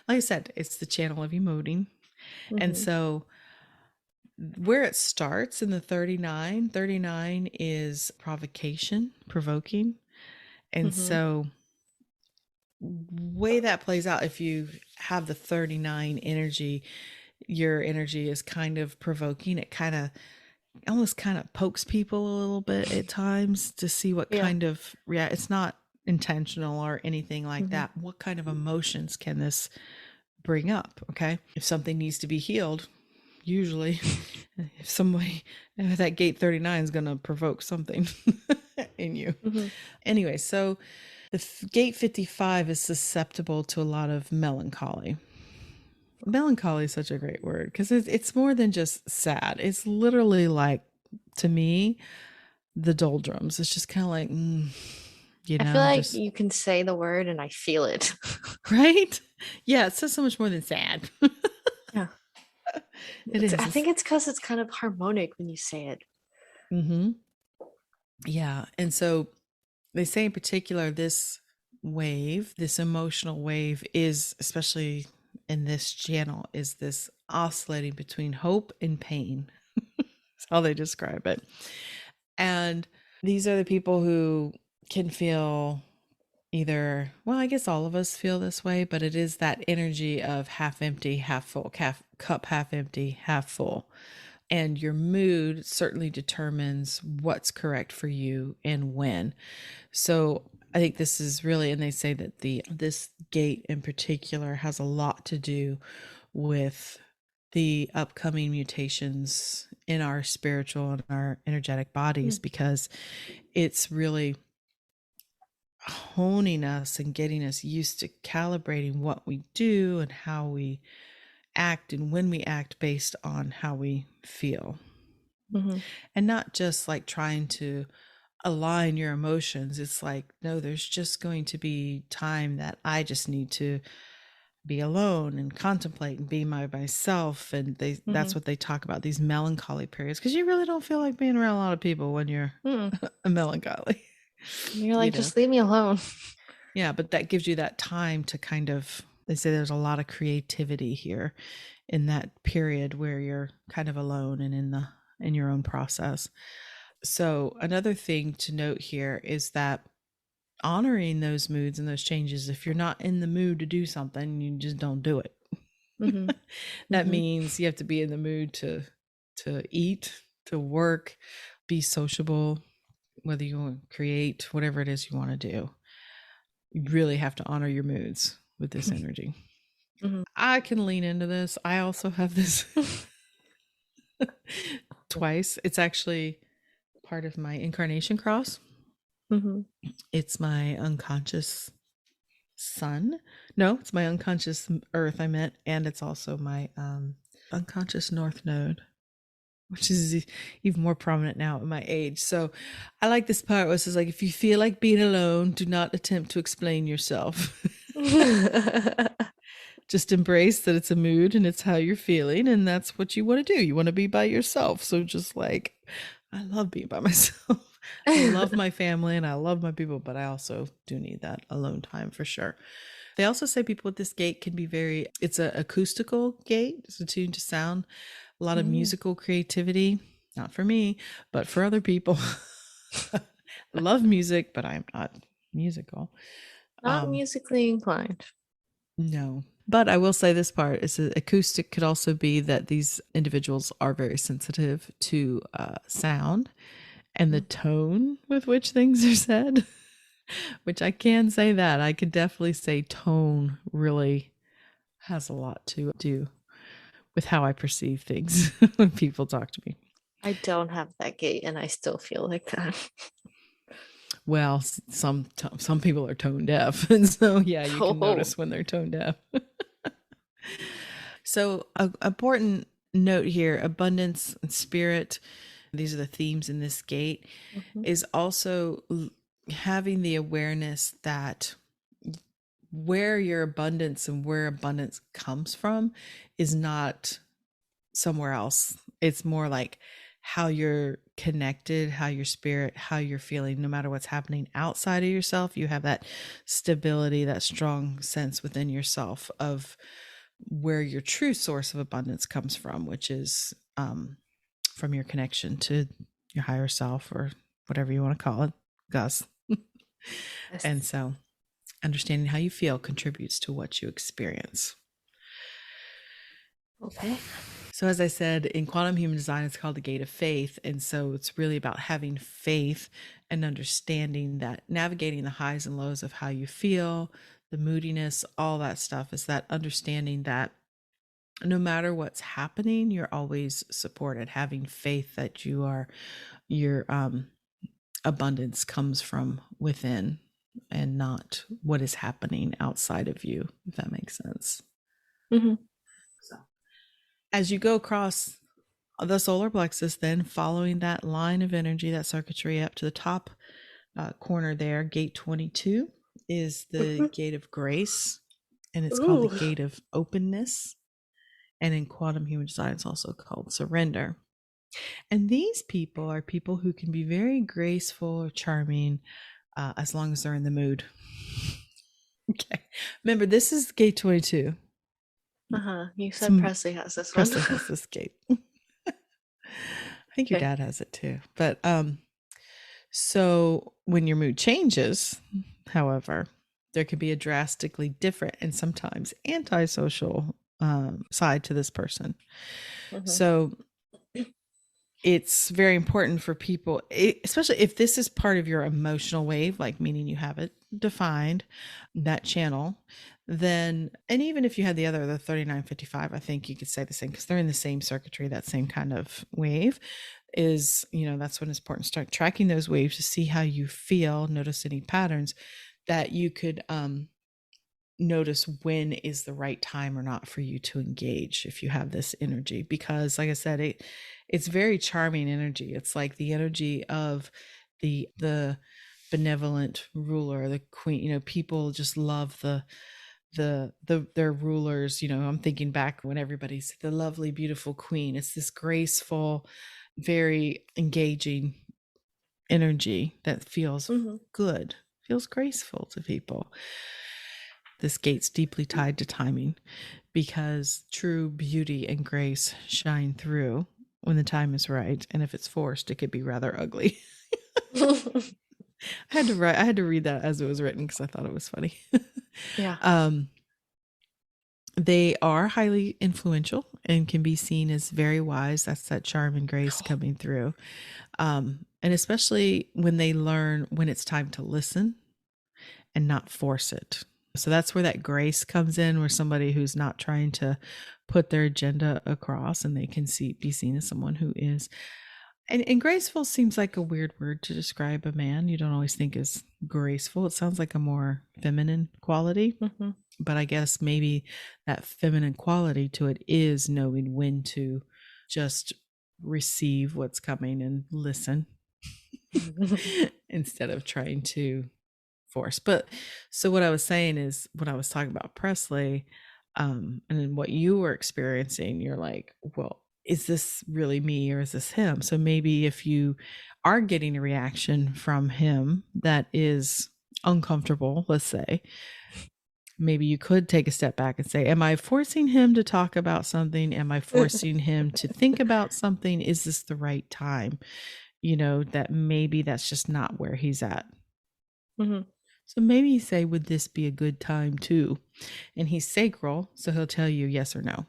Like I said, it's the channel of emoting. And Mhm. so where it starts in the 39 is provoking. And Mhm. so way that plays out, if you have the 39 energy, your energy is kind of provoking. It almost kind of pokes people a little bit at times to see what Yeah. kind of, yeah, it's not intentional or anything like Mhm. that. What kind of emotions can this bring up? Okay. If something needs to be healed, usually if somebody, if that gate 39 is going to provoke something in you. Mhm. Anyway, so the gate 55 is susceptible to a lot of melancholy. Melancholy is such a great word because it's more than just sad. It's literally like, to me, the doldrums. It's just kind of like, I feel like just you can say the word and I feel it. right. Yeah, it says so much more than sad. Yeah. It I is. think it's because it's kind of harmonic when you say it. Mm-hmm. Yeah, and so they say in particular this wave, this emotional wave, is especially in this channel, is this oscillating between hope and pain. That's how they describe it. And these are the people who can feel either, well, I guess all of us feel this way, but it is that energy of half empty, half full, cup half empty, half full. And your mood certainly determines what's correct for you and when. So I think this is really, and they say that the this gate in particular has a lot to do with the upcoming mutations in our spiritual and our energetic bodies, Mm, because it's really honing us and getting us used to calibrating what we do and how we act and when we act based on how we feel. mhm, And not just like trying to align your emotions. It's like, no, there's just going to be time that I just need to be alone and contemplate and be myself. And that's mhm, what they talk about, these melancholy periods, because you really don't feel like being around a lot of people when you're mm. a melancholy. You're you like, know just leave me alone. yeah, but that gives you that time to kind of, they say there's a lot of creativity here in that period where you're kind of alone and in your own process. So another thing to note here is that honoring those moods and those changes, if you're not in the mood to do something, you just don't do it. Mhm, That mhm, means you have to be in the mood to eat, to work, be sociable, whether you want to create whatever it is you want to do. You really have to honor your moods with this energy. mhm, I can lean into this. I also have this twice. It's actually part of my incarnation cross. mhm. It's my unconscious sun. No, it's my unconscious earth, I meant, and it's also my unconscious north node, which is even more prominent now at my age. So I like this part where it says, like, if you feel like being alone, do not attempt to explain yourself. Just embrace that it's a mood and it's how you're feeling, and that's what you want to do. You want to be by yourself. So just like, I love being by myself. I love my family and I love my people, but I also do need that alone time for sure. They also say people with this gate can be very, it's a acoustical gate, it's attuned to sound, a lot of Mm. musical creativity. Not for me, but for other people. I love music, but I'm not musical. Not Um, musically inclined. no. But I will say this part is that acoustic could also be that these individuals are very sensitive to sound and the Mm. tone with which things are said, which I can say that. I could definitely say tone really has a lot to do with how I perceive things when people talk to me. I don't have that gate and I still feel like that. Well, some people are tone deaf, and so yeah, you can Oh. notice when they're tone deaf. So, a important note here: abundance and spirit. These are the themes in this gate. Mhm, Is also having the awareness that where your abundance and where abundance comes from is not somewhere else. It's more like how you're connected, how your spirit, how you're feeling, no matter what's happening outside of yourself. You have that stability, that strong sense within yourself of where your true source of abundance comes from, which is from your connection to your higher self or whatever you want to call it, Gus. And yes. so understanding how you feel contributes to what you experience. Okay. So, as I said, in quantum human design, it's called the gate of faith. And so it's really about having faith and understanding that navigating the highs and lows of how you feel, the moodiness, all that stuff is that understanding that no matter what's happening, you're always supported, having faith that your abundance comes from within and not what is happening outside of you, if that makes sense. Mhm, So, as you go across the solar plexus, then following that line of energy, that circuitry up to the top corner there, gate 22 is the mhm. gate of grace, and it's called the Ooh. gate of openness. And in quantum human design, it's also called surrender. And these people are people who can be very graceful or charming as long as they're in the mood. Okay. Remember, this is gate 22. Uh-huh. You said Some Presley has this one. Presley has this gate. I think your Okay. dad has it too. But so when your mood changes, however, there could be a drastically different and sometimes antisocial side to this person. Mhm. So it's very important for people, especially if this is part of your emotional wave, like meaning you have it defined, that channel, then, and even if you had the 3955, I think you could say the same because they're in the same circuitry, that same kind of wave is, that's when it's important to start tracking those waves to see how you feel, notice any patterns that you could notice when is the right time or not for you to engage if you have this energy, because like I said, it's very charming energy. It's like the energy of the benevolent ruler, the queen. People just love their rulers. I'm thinking back when everybody's the lovely beautiful queen. It's this graceful, very engaging energy that feels Mhm. good, feels graceful to people. This gate's deeply tied to timing because true beauty and grace shine through when the time is right. And if it's forced, it could be rather ugly. I had to read that as it was written because I thought it was funny. Yeah. um, they are highly influential and can be seen as very wise. That's that charm and grace coming through. And especially when they learn when it's time to listen and not force it. So that's where that grace comes in, where somebody who's not trying to put their agenda across and they can be seen as someone who is. And graceful seems like a weird word to describe a man. You don't always think is graceful. It sounds like a more feminine quality. Mhm. But I guess maybe that feminine quality to it is knowing when to just receive what's coming and listen instead of trying to force. But so what I was saying is when I was talking about Presley, and then what you were experiencing, you're like, well, is this really me or is this him? So maybe if you are getting a reaction from him that is uncomfortable, let's say, maybe you could take a step back and say, am I forcing him to talk about something? Am I forcing him to think about something? Is this the right time? That maybe that's just not where he's at. Mhm. So maybe you say, would this be a good time too? And he's sacral, so he'll tell you yes or no.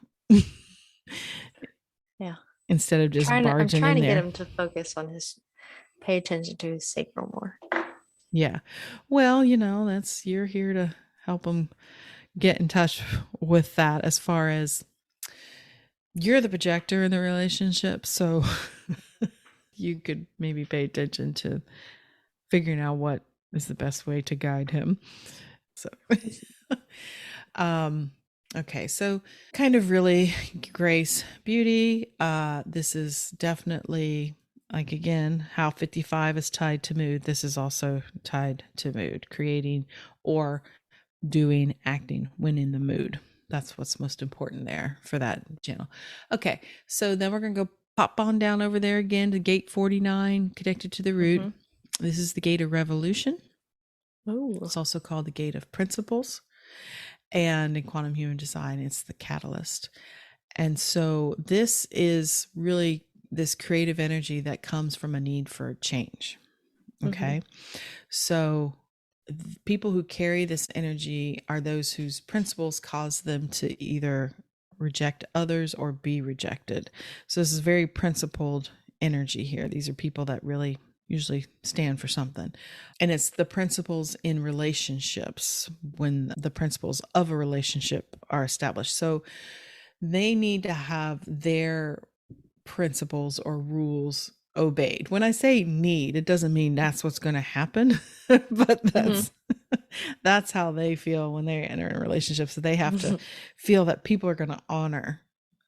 Yeah. Instead of just I'm barging trying in to get there. him to focus on pay attention to his sacral more. Yeah. Well, you're here to help him get in touch with that as far as you're the projector in the relationship. So you could maybe pay attention to figuring out what is the best way to guide him. So, um, okay, so kind of really grace, beauty. This is definitely like again how 55 is tied to mood. This is also tied to mood, creating or doing, acting when in the mood. That's what's most important there for that channel. Okay, so then we're gonna go pop on down over there again to gate 49, connected to the root. Mhm. This is the gate of revolution. Ooh. It's also called the gate of principles. And in quantum human design, it's the catalyst. And so this is really this creative energy that comes from a need for change. Mhm. Okay. So people who carry this energy are those whose principles cause them to either reject others or be rejected. So this is very principled energy here. These are people that really usually stand for something. And it's the principles in relationships when the principles of a relationship are established. So they need to have their principles or rules obeyed. When I say need, it doesn't mean that's what's going to happen, but Mhm. that's how they feel when they enter in a relationship. So they have to feel that people are going to honor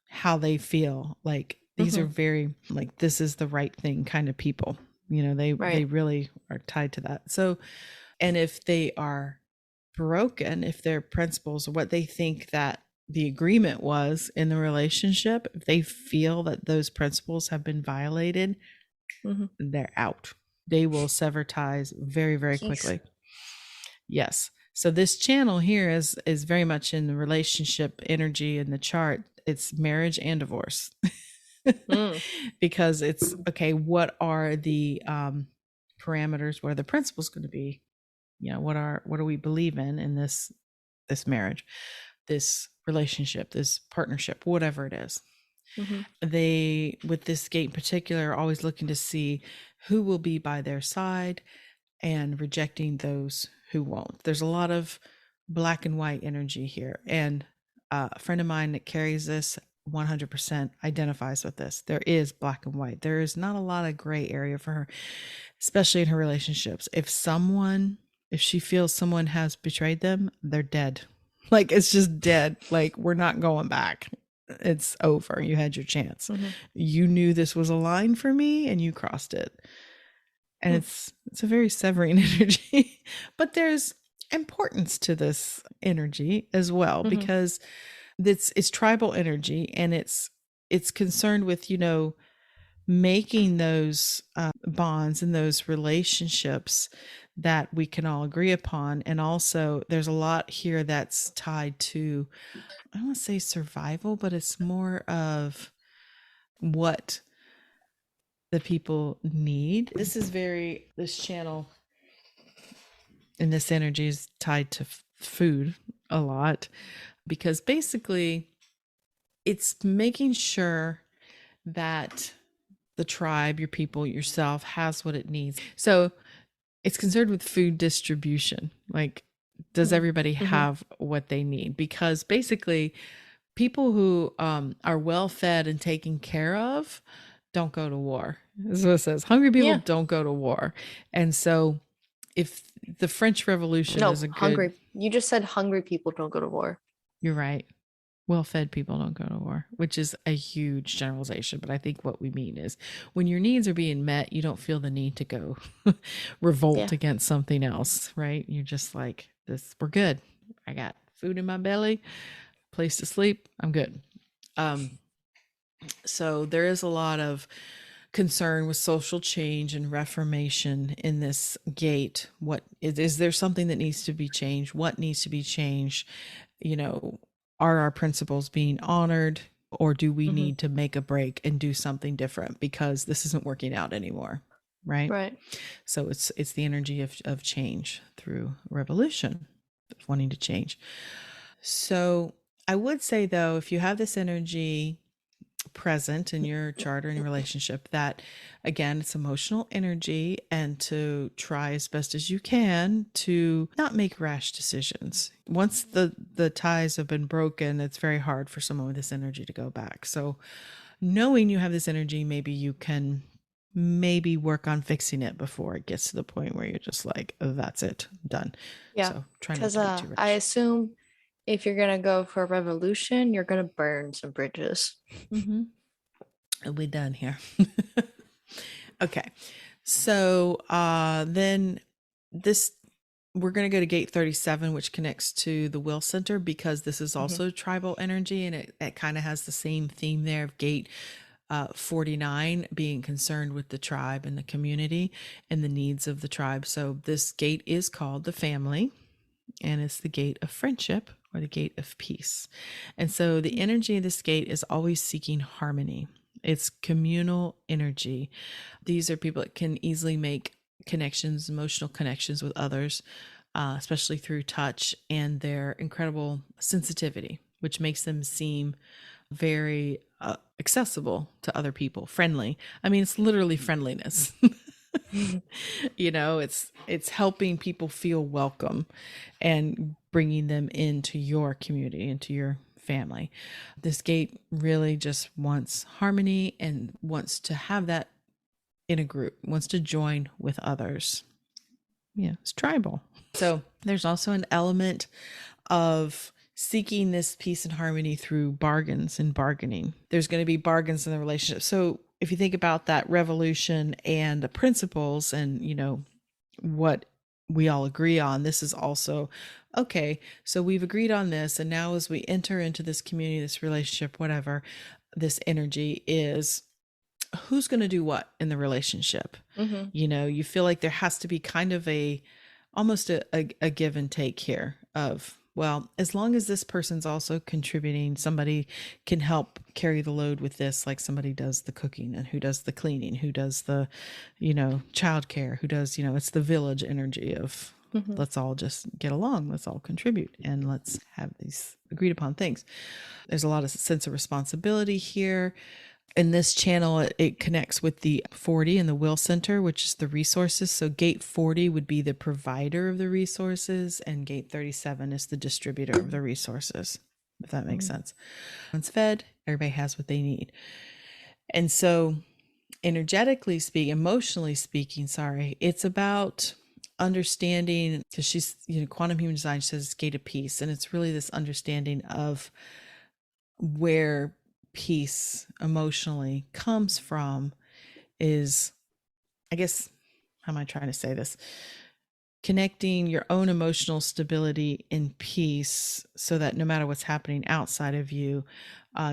how they feel. Like these are Mhm. very like this is the right thing kind of people. They Right. really are tied to that. So, and if they are broken, if their principles or what they think that the agreement was in the relationship, if they feel that those principles have been violated, Mhm. they're out. They will sever ties very, very Jeez. quickly. Yes. So this channel here is very much in the relationship energy in the chart. It's marriage and divorce. Mm. Because it's okay, what are the parameters, what are the principles going to be what do we believe in this marriage, this relationship, this partnership, whatever it is. Mm-hmm. They, with this gate in particular, are always looking to see who will be by their side and rejecting those who won't. There's a lot of black and white energy here. And a friend of mine that carries this 100% identifies with this. There is black and white. There is not a lot of gray area for her, especially in her relationships. If she feels someone has betrayed them, they're dead. Like, it's just dead. Like, we're not going back. It's over. You had your chance. Mm-hmm. You knew this was a line for me and you crossed it. And it's a very severing energy. But there's importance to this energy as well, Mm-hmm. because it's tribal energy, and it's concerned with, making those bonds and those relationships that we can all agree upon. And also there's a lot here that's tied to, I don't want to say survival, but it's more of what the people need. This channel and this energy is tied to food a lot, because basically it's making sure that the tribe, your people, yourself has what it needs. So it's concerned with food distribution. Like, does everybody Mm-hmm. have what they need? Because basically, people who are well fed and taken care of don't go to war. This is what it says. Hungry people Yeah. don't go to war. And so, if the French Revolution No, is a good, hungry. You just said hungry people don't go to war. you're right. Well fed people don't go to war, which is a huge generalization. But I think what we mean is when your needs are being met, you don't feel the need to go revolt Yeah. against something else, right? You're just like, this, we're good. I got food in my belly, place to sleep. I'm good. Um, so there is a lot of concern with social change and reformation in this gate. What is there something that needs to be changed? What needs to be changed? You know, are our principles being honored, or do we Mm-hmm. need to make a break and do something different because this isn't working out anymore? Right. Right. So it's the energy of change through revolution, of wanting to change. So I would say, though, if you have this energy present in your chart or in your relationship, that again, it's emotional energy, and to try as best as you can to not make rash decisions. Once the ties have been broken, it's very hard for someone with this energy to go back. So knowing you have this energy, maybe you can maybe work on fixing it before it gets to the point where you're just like, oh, that's it, done. Yeah. So try not Because to be too I rash. assume if you're gonna go for a revolution, you're gonna burn some bridges. Mm-hmm. We'll be done here. Okay. So then this we're going to go to gate 37, which connects to the will center, because this is Mm-hmm. also tribal energy, and it kind of has the same theme there of gate 49 being concerned with the tribe and the community and the needs of the tribe. So this gate is called the family, and it's the gate of friendship or the gate of peace. And so the energy of this gate is always seeking harmony. It's communal energy. These are people that can easily make connections, emotional connections with others, especially through touch and their incredible sensitivity, which makes them seem very accessible to other people, friendly. I mean, it's literally friendliness. It's helping people feel welcome and bringing them into your community, into your family. This gate really just wants harmony and wants to have that in a group, wants to join with others. Yeah, it's tribal. So there's also an element of seeking this peace and harmony through bargains and bargaining. There's going to be bargains in the relationship. So if you think about that revolution and the principles and, what we all agree on, this is also okay. So we've agreed on this. And now as we enter into this community, this relationship, whatever, this energy is who's going to do what in the relationship. Mm-hmm. You feel like there has to be kind of almost a give and take here of, well, as long as this person's also contributing, somebody can help carry the load with this, like somebody does the cooking and who does the cleaning, who does the, childcare, who does, it's the village energy of Mhm. Let's all just get along. Let's all contribute and let's have these agreed upon things. There's a lot of sense of responsibility here. In this channel, it connects with the 40 and the will center, which is the resources. So gate 40 would be the provider of the resources, and gate 37 is the distributor of the resources, if that makes Mhm. sense. Once fed, everybody has what they need. And so energetically speaking, emotionally speaking, sorry, it's about understanding, because she's, quantum human design says gate of peace. And it's really this understanding of where peace emotionally comes from is, I guess, how am I trying to say this? Connecting your own emotional stability in peace so that no matter what's happening outside of you,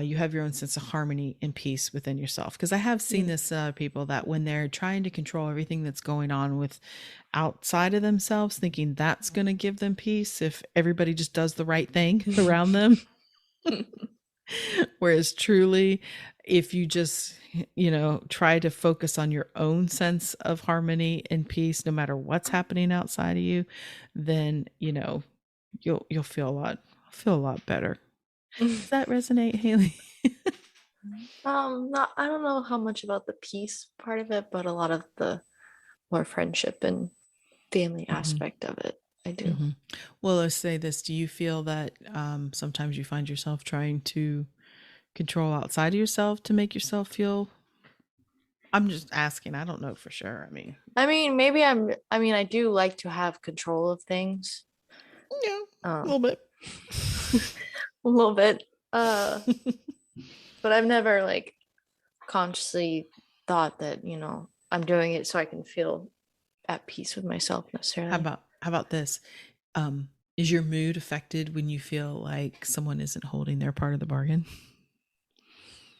you have your own sense of harmony and peace within yourself. Because I have seen Mm. this people that when they're trying to control everything that's going on with outside of themselves, thinking that's going to give them peace if everybody just does the right thing around them. Whereas truly, if you just, try to focus on your own sense of harmony and peace, no matter what's happening outside of you, then, you'll feel a lot better. Does that resonate, Haley? Not, I don't know how much about the peace part of it, but a lot of the more friendship and family Mm-hmm. aspect of it, I do. Mm-hmm. Well, let's say this. Do you feel that sometimes you find yourself trying to control outside of yourself to make yourself feel? I'm just asking. I don't know for sure. I mean, I mean, I mean, I do like to have control of things. yeah, a Um, little bit. a little bit. But I've never like consciously thought that, I'm doing it so I can feel at peace with myself How necessarily. about how about this? Is your mood affected when you feel like someone isn't holding their part of the bargain?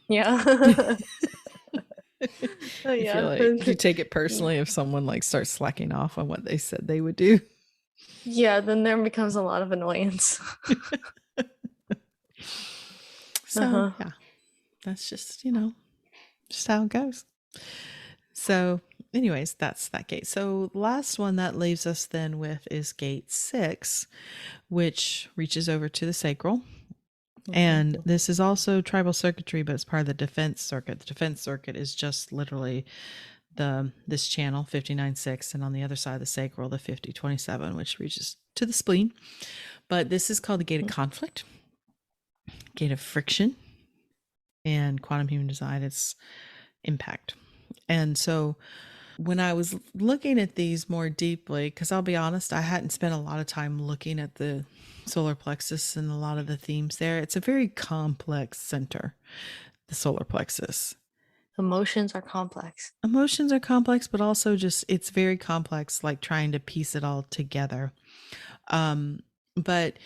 Yeah. Oh You feel yeah. like, do you take it personally if someone like starts slacking off on what they said they would do? Yeah, then there becomes a lot of annoyance. So Uh-huh. yeah, that's just, just how it goes. So anyways, that's that gate. So last one that leaves us then with is gate 6, which reaches over to the sacral. Mhm. And this is also tribal circuitry, but it's part of the defense circuit. The defense circuit is just literally this channel 59.6, and on the other side of the sacral, the 50.27, which reaches to the spleen. But this is called the gate of conflict, gate of friction, and quantum human design, it's impact. And so when I was looking at these more deeply, because I'll be honest, I hadn't spent a lot of time looking at the solar plexus and a lot of the themes there. It's a very complex center, the solar plexus. Emotions are complex. Emotions are complex, but also just it's very complex, like trying to piece it all together. But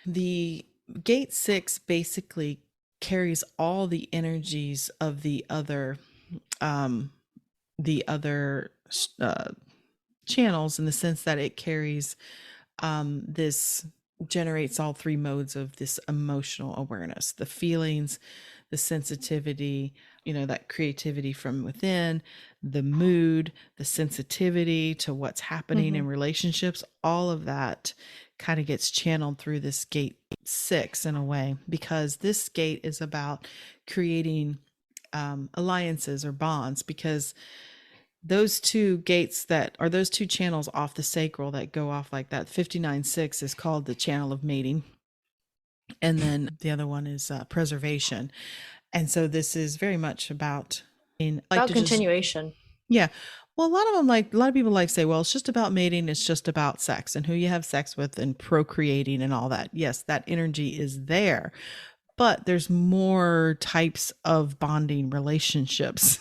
the gate 6 basically carries all the energies of um, the other uh, channels, in the sense that it carries this generates all three modes of this emotional awareness: the feelings, the sensitivity, that creativity from within, the mood, the sensitivity to what's happening Hmm. in relationships. All of that kind of gets channeled through this gate 6 in a way, because this gate is about creating alliances or bonds, because those two gates that are those two channels off the sacral that go off like that, 59.6 is called the channel of mating, and then the other one is preservation. And so this is very much about, in like About to just, continuation. yeah, well, a lot of people like say, well, it's just about mating, it's just about sex and who you have sex with and procreating and all that. Yes, that energy is there, but there's more types of bonding relationships,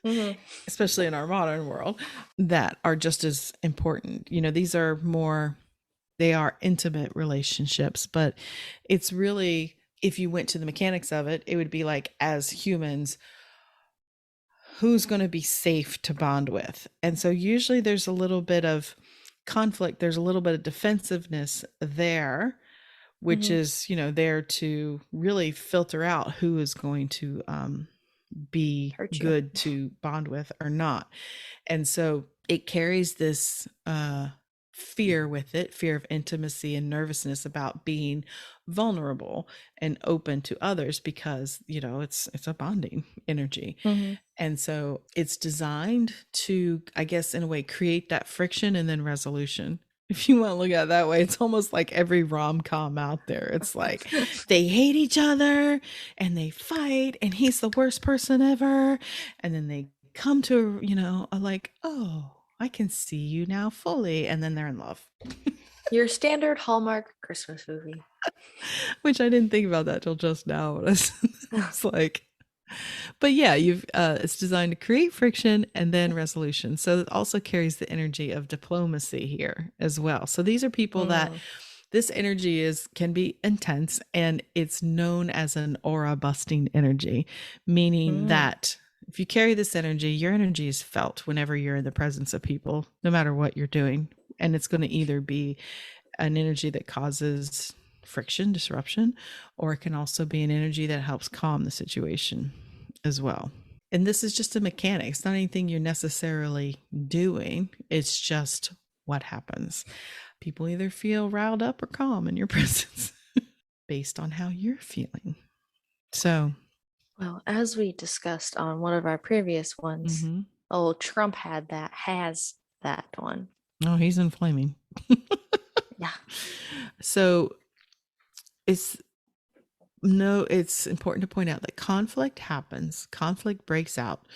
Hmm. especially in our modern world, that are just as important. These are more, they are intimate relationships, but it's really, if you went to the mechanics of it, it would be like, as humans, who's going to be safe to bond with? And so usually there's a little bit of conflict, there's a little bit of defensiveness there, which Hmm. is, there to really filter out who is going to be Hurt you. good to bond with or not. And so it carries this fear with it, fear of intimacy and nervousness about being vulnerable and open to others because, it's a bonding energy. Mm-hmm. And so it's designed to, I guess, in a way, create that friction and then resolution. If you want to look at it that way, it's almost like every rom com out there. It's like they hate each other and they fight, and he's the worst person ever. And then they come to, like, oh, I can see you now fully. And then they're in love, Your standard Hallmark Christmas movie. which I didn't think about that till just now. It's like, but yeah, you've it's designed to create friction and then resolution. So it also carries the energy of diplomacy here as well. So these are people that Mm, this energy is can be intense, and it's known as an aura busting energy, meaning mm, that if you carry this energy, your energy is felt whenever you're in the presence of people, no matter what you're doing. And it's going to either be an energy that causes friction, disruption, or it can also be an energy that helps calm the situation as well. And this is just a mechanic. It's not anything you're necessarily doing. It's just what happens. People either feel riled up or calm in your presence based on how you're feeling. So, well, as we discussed on one of our previous ones, mm-hmm. old Trump has that one. Oh, he's inflaming. Yeah. So, it's no, it's important to point out that conflict breaks out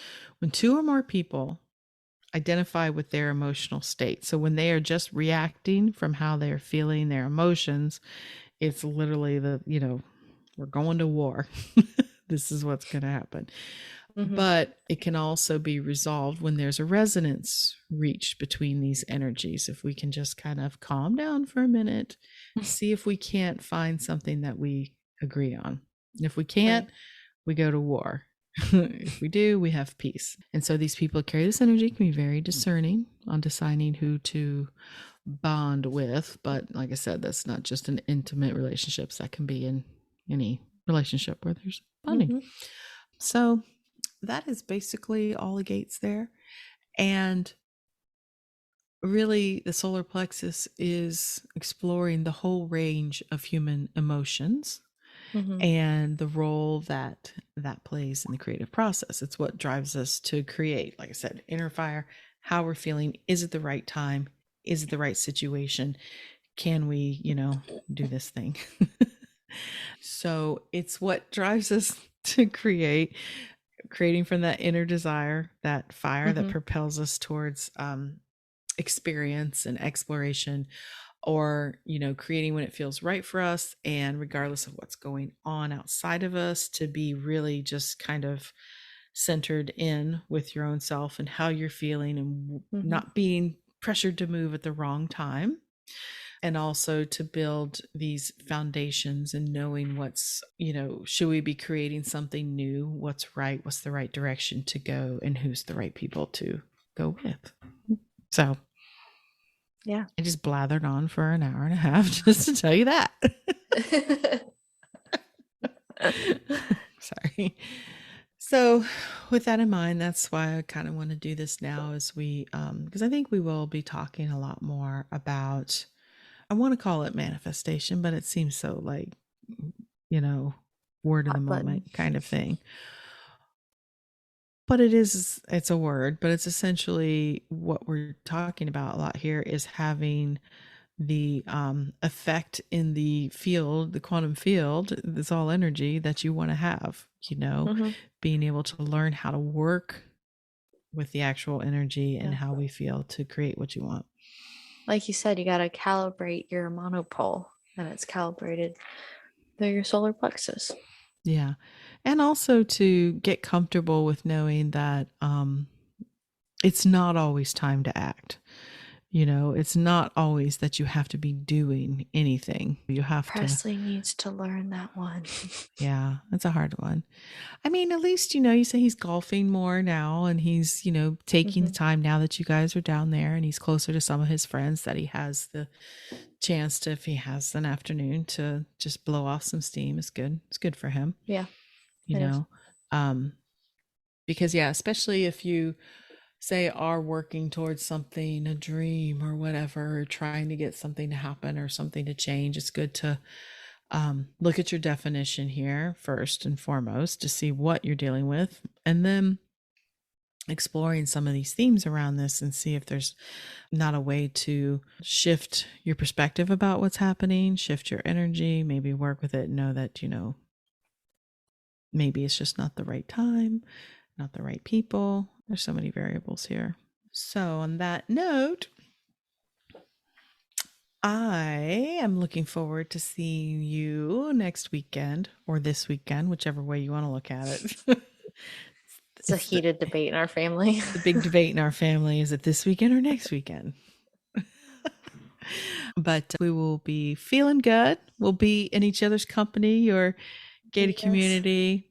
when two or more people identify with their emotional state. So when they are just reacting from how they're feeling their emotions, it's literally we're going to war. This is what's going to happen. Mm-hmm. But it can also be resolved when there's a resonance reached between these energies. If we can just kind of calm down for a minute, see if we can't find something that we agree on. And if we can't, Right. we go to war. If we do, we have peace. And so these people carry this energy, can be very discerning on deciding who to bond with. But like I said, that's not just in intimate relationships, that can be in any relationship where there's bonding. Mm-hmm. So that is basically all the gates there. And really, the solar plexus is exploring the whole range of human emotions Mm-hmm. and the role that that plays in the creative process. It's what drives us to create, like I said, inner fire, how we're feeling. Is it the right time? Is it the right situation? Can we, do this thing? So it's what drives us to creating from that inner desire, that fire that Mm-hmm. propels us towards experience and exploration, or creating when it feels right for us, and regardless of what's going on outside of us, to be really just kind of centered in with your own self and how you're feeling, and Mm-hmm. not being pressured to move at the wrong time, and also to build these foundations and knowing what's, should we be creating something new, what's right, what's the right direction to go, and who's the right people to go with. So Yeah. I just blathered on for an hour and a half just to tell you that. Sorry. So, with that in mind, that's why I kind of want to do this now, as we, because I think we will be talking a lot more about, I want to call it manifestation, but it seems so like, you know, word of the Hot button. moment kind of thing. But it's a word, but it's essentially what we're talking about a lot here is having the effect in the field, the quantum field, this all energy that you want to have, Mm-hmm. being able to learn how to work with the actual energy and Yeah. how we feel to create what you want. Like you said, you got to calibrate your monopole, and it's calibrated through your solar plexus. Yeah. And also to get comfortable with knowing that it's not always time to act. It's not always that you have to be doing anything. You have to, Presley needs to learn that one. yeah, it's a hard one. I mean, at least, you say he's golfing more now, and he's, taking the Mm-hmm. time now that you guys are down there, and he's closer to some of his friends, that he has the chance to, if he has an afternoon, to just blow off some steam. Is good. It's good for him, Yeah, you it is. know? Um, because yeah, especially if you say are working towards something, a dream or whatever, or trying to get something to happen or something to change, it's good to look at your definition here first and foremost to see what you're dealing with, and then exploring some of these themes around this and see if there's not a way to shift your perspective about what's happening, shift your energy, maybe work with it and know that, maybe it's just not the right time, not the right people. There's so many variables here. So, on that note, I am looking forward to seeing you next weekend or this weekend, whichever way you want to look at it. It's a heated debate in our family. The big debate in our family, is it this weekend or next weekend? But we will be feeling good. We'll be in each other's company, your gated community.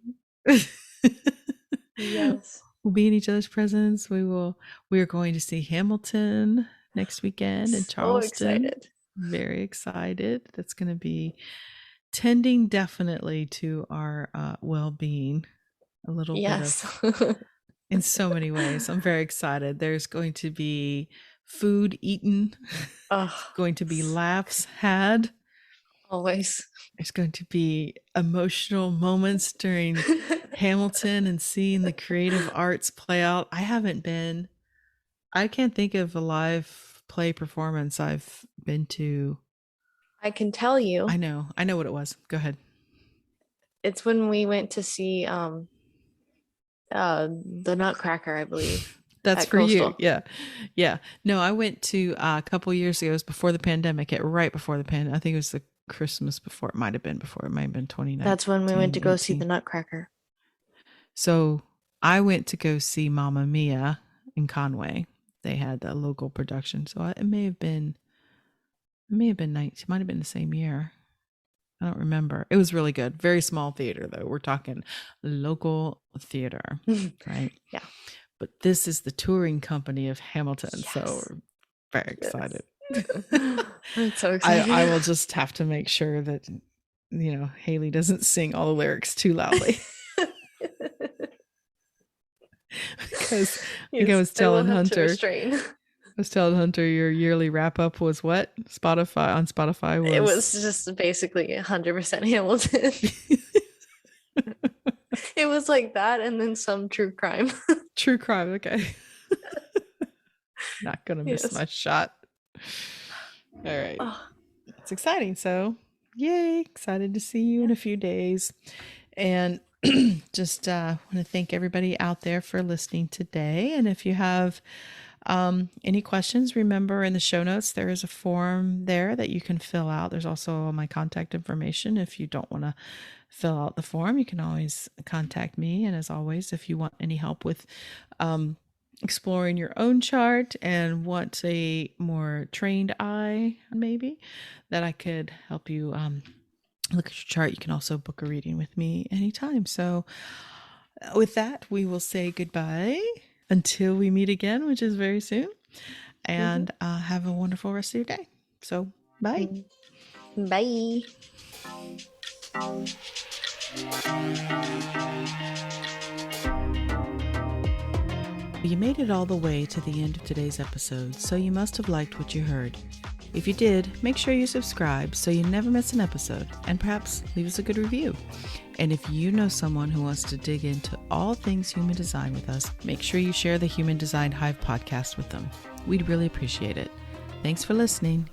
Yes. We'll be in each other's presence. We are going to see Hamilton next weekend in Charleston. So excited. Very excited. That's going to be tending definitely to our well-being a little bit of, in so many ways. I'm very excited. There's going to be food eaten. Going to be laughs had. Always. There's going to be emotional moments during Hamilton and seeing the creative arts play out. I can't think of a live play performance I've been to. I can tell you. I know what it was. Go ahead. It's when we went to see the Nutcracker, I believe. That's for Coastal. You. Yeah. No, I went to a couple years ago. It was before the pandemic. Right before the pandemic. I think it was the Christmas before. It might have been before. It might have been 2019. That's when we went to go see the Nutcracker. So I went to go see Mamma Mia in Conway. They had a local production. So it may have been 19. It might have been the same year. I don't remember. It was really good. Very small theater, though. We're talking local theater, right? Yeah. But this is the touring company of Hamilton, yes. So we're very excited. I'm so excited. I will just have to make sure that, Haley doesn't sing all the lyrics too loudly. Because I was telling Hunter, your yearly wrap up was what? On Spotify was. It was just basically 100% Hamilton. It was like that, and then some true crime. True crime, okay. Not gonna miss my shot. All right. It's exciting. So, yay! Excited to see you in a few days, and just want to thank everybody out there for listening today. And if you have any questions, remember in the show notes there is a form there that you can fill out. There's also my contact information. If you don't want to fill out the form, you can always contact me. And as always, if you want any help with exploring your own chart and want a more trained eye, maybe that I could help you look at your chart, you can also book a reading with me anytime. So with that, we will say goodbye until we meet again, which is very soon. And have a wonderful rest of your day. So bye. Bye. You made it all the way to the end of today's episode, so you must have liked what you heard. If you did, make sure you subscribe so you never miss an episode, and perhaps leave us a good review. And if you know someone who wants to dig into all things human design with us, make sure you share the Human Design Hive podcast with them. We'd really appreciate it. Thanks for listening.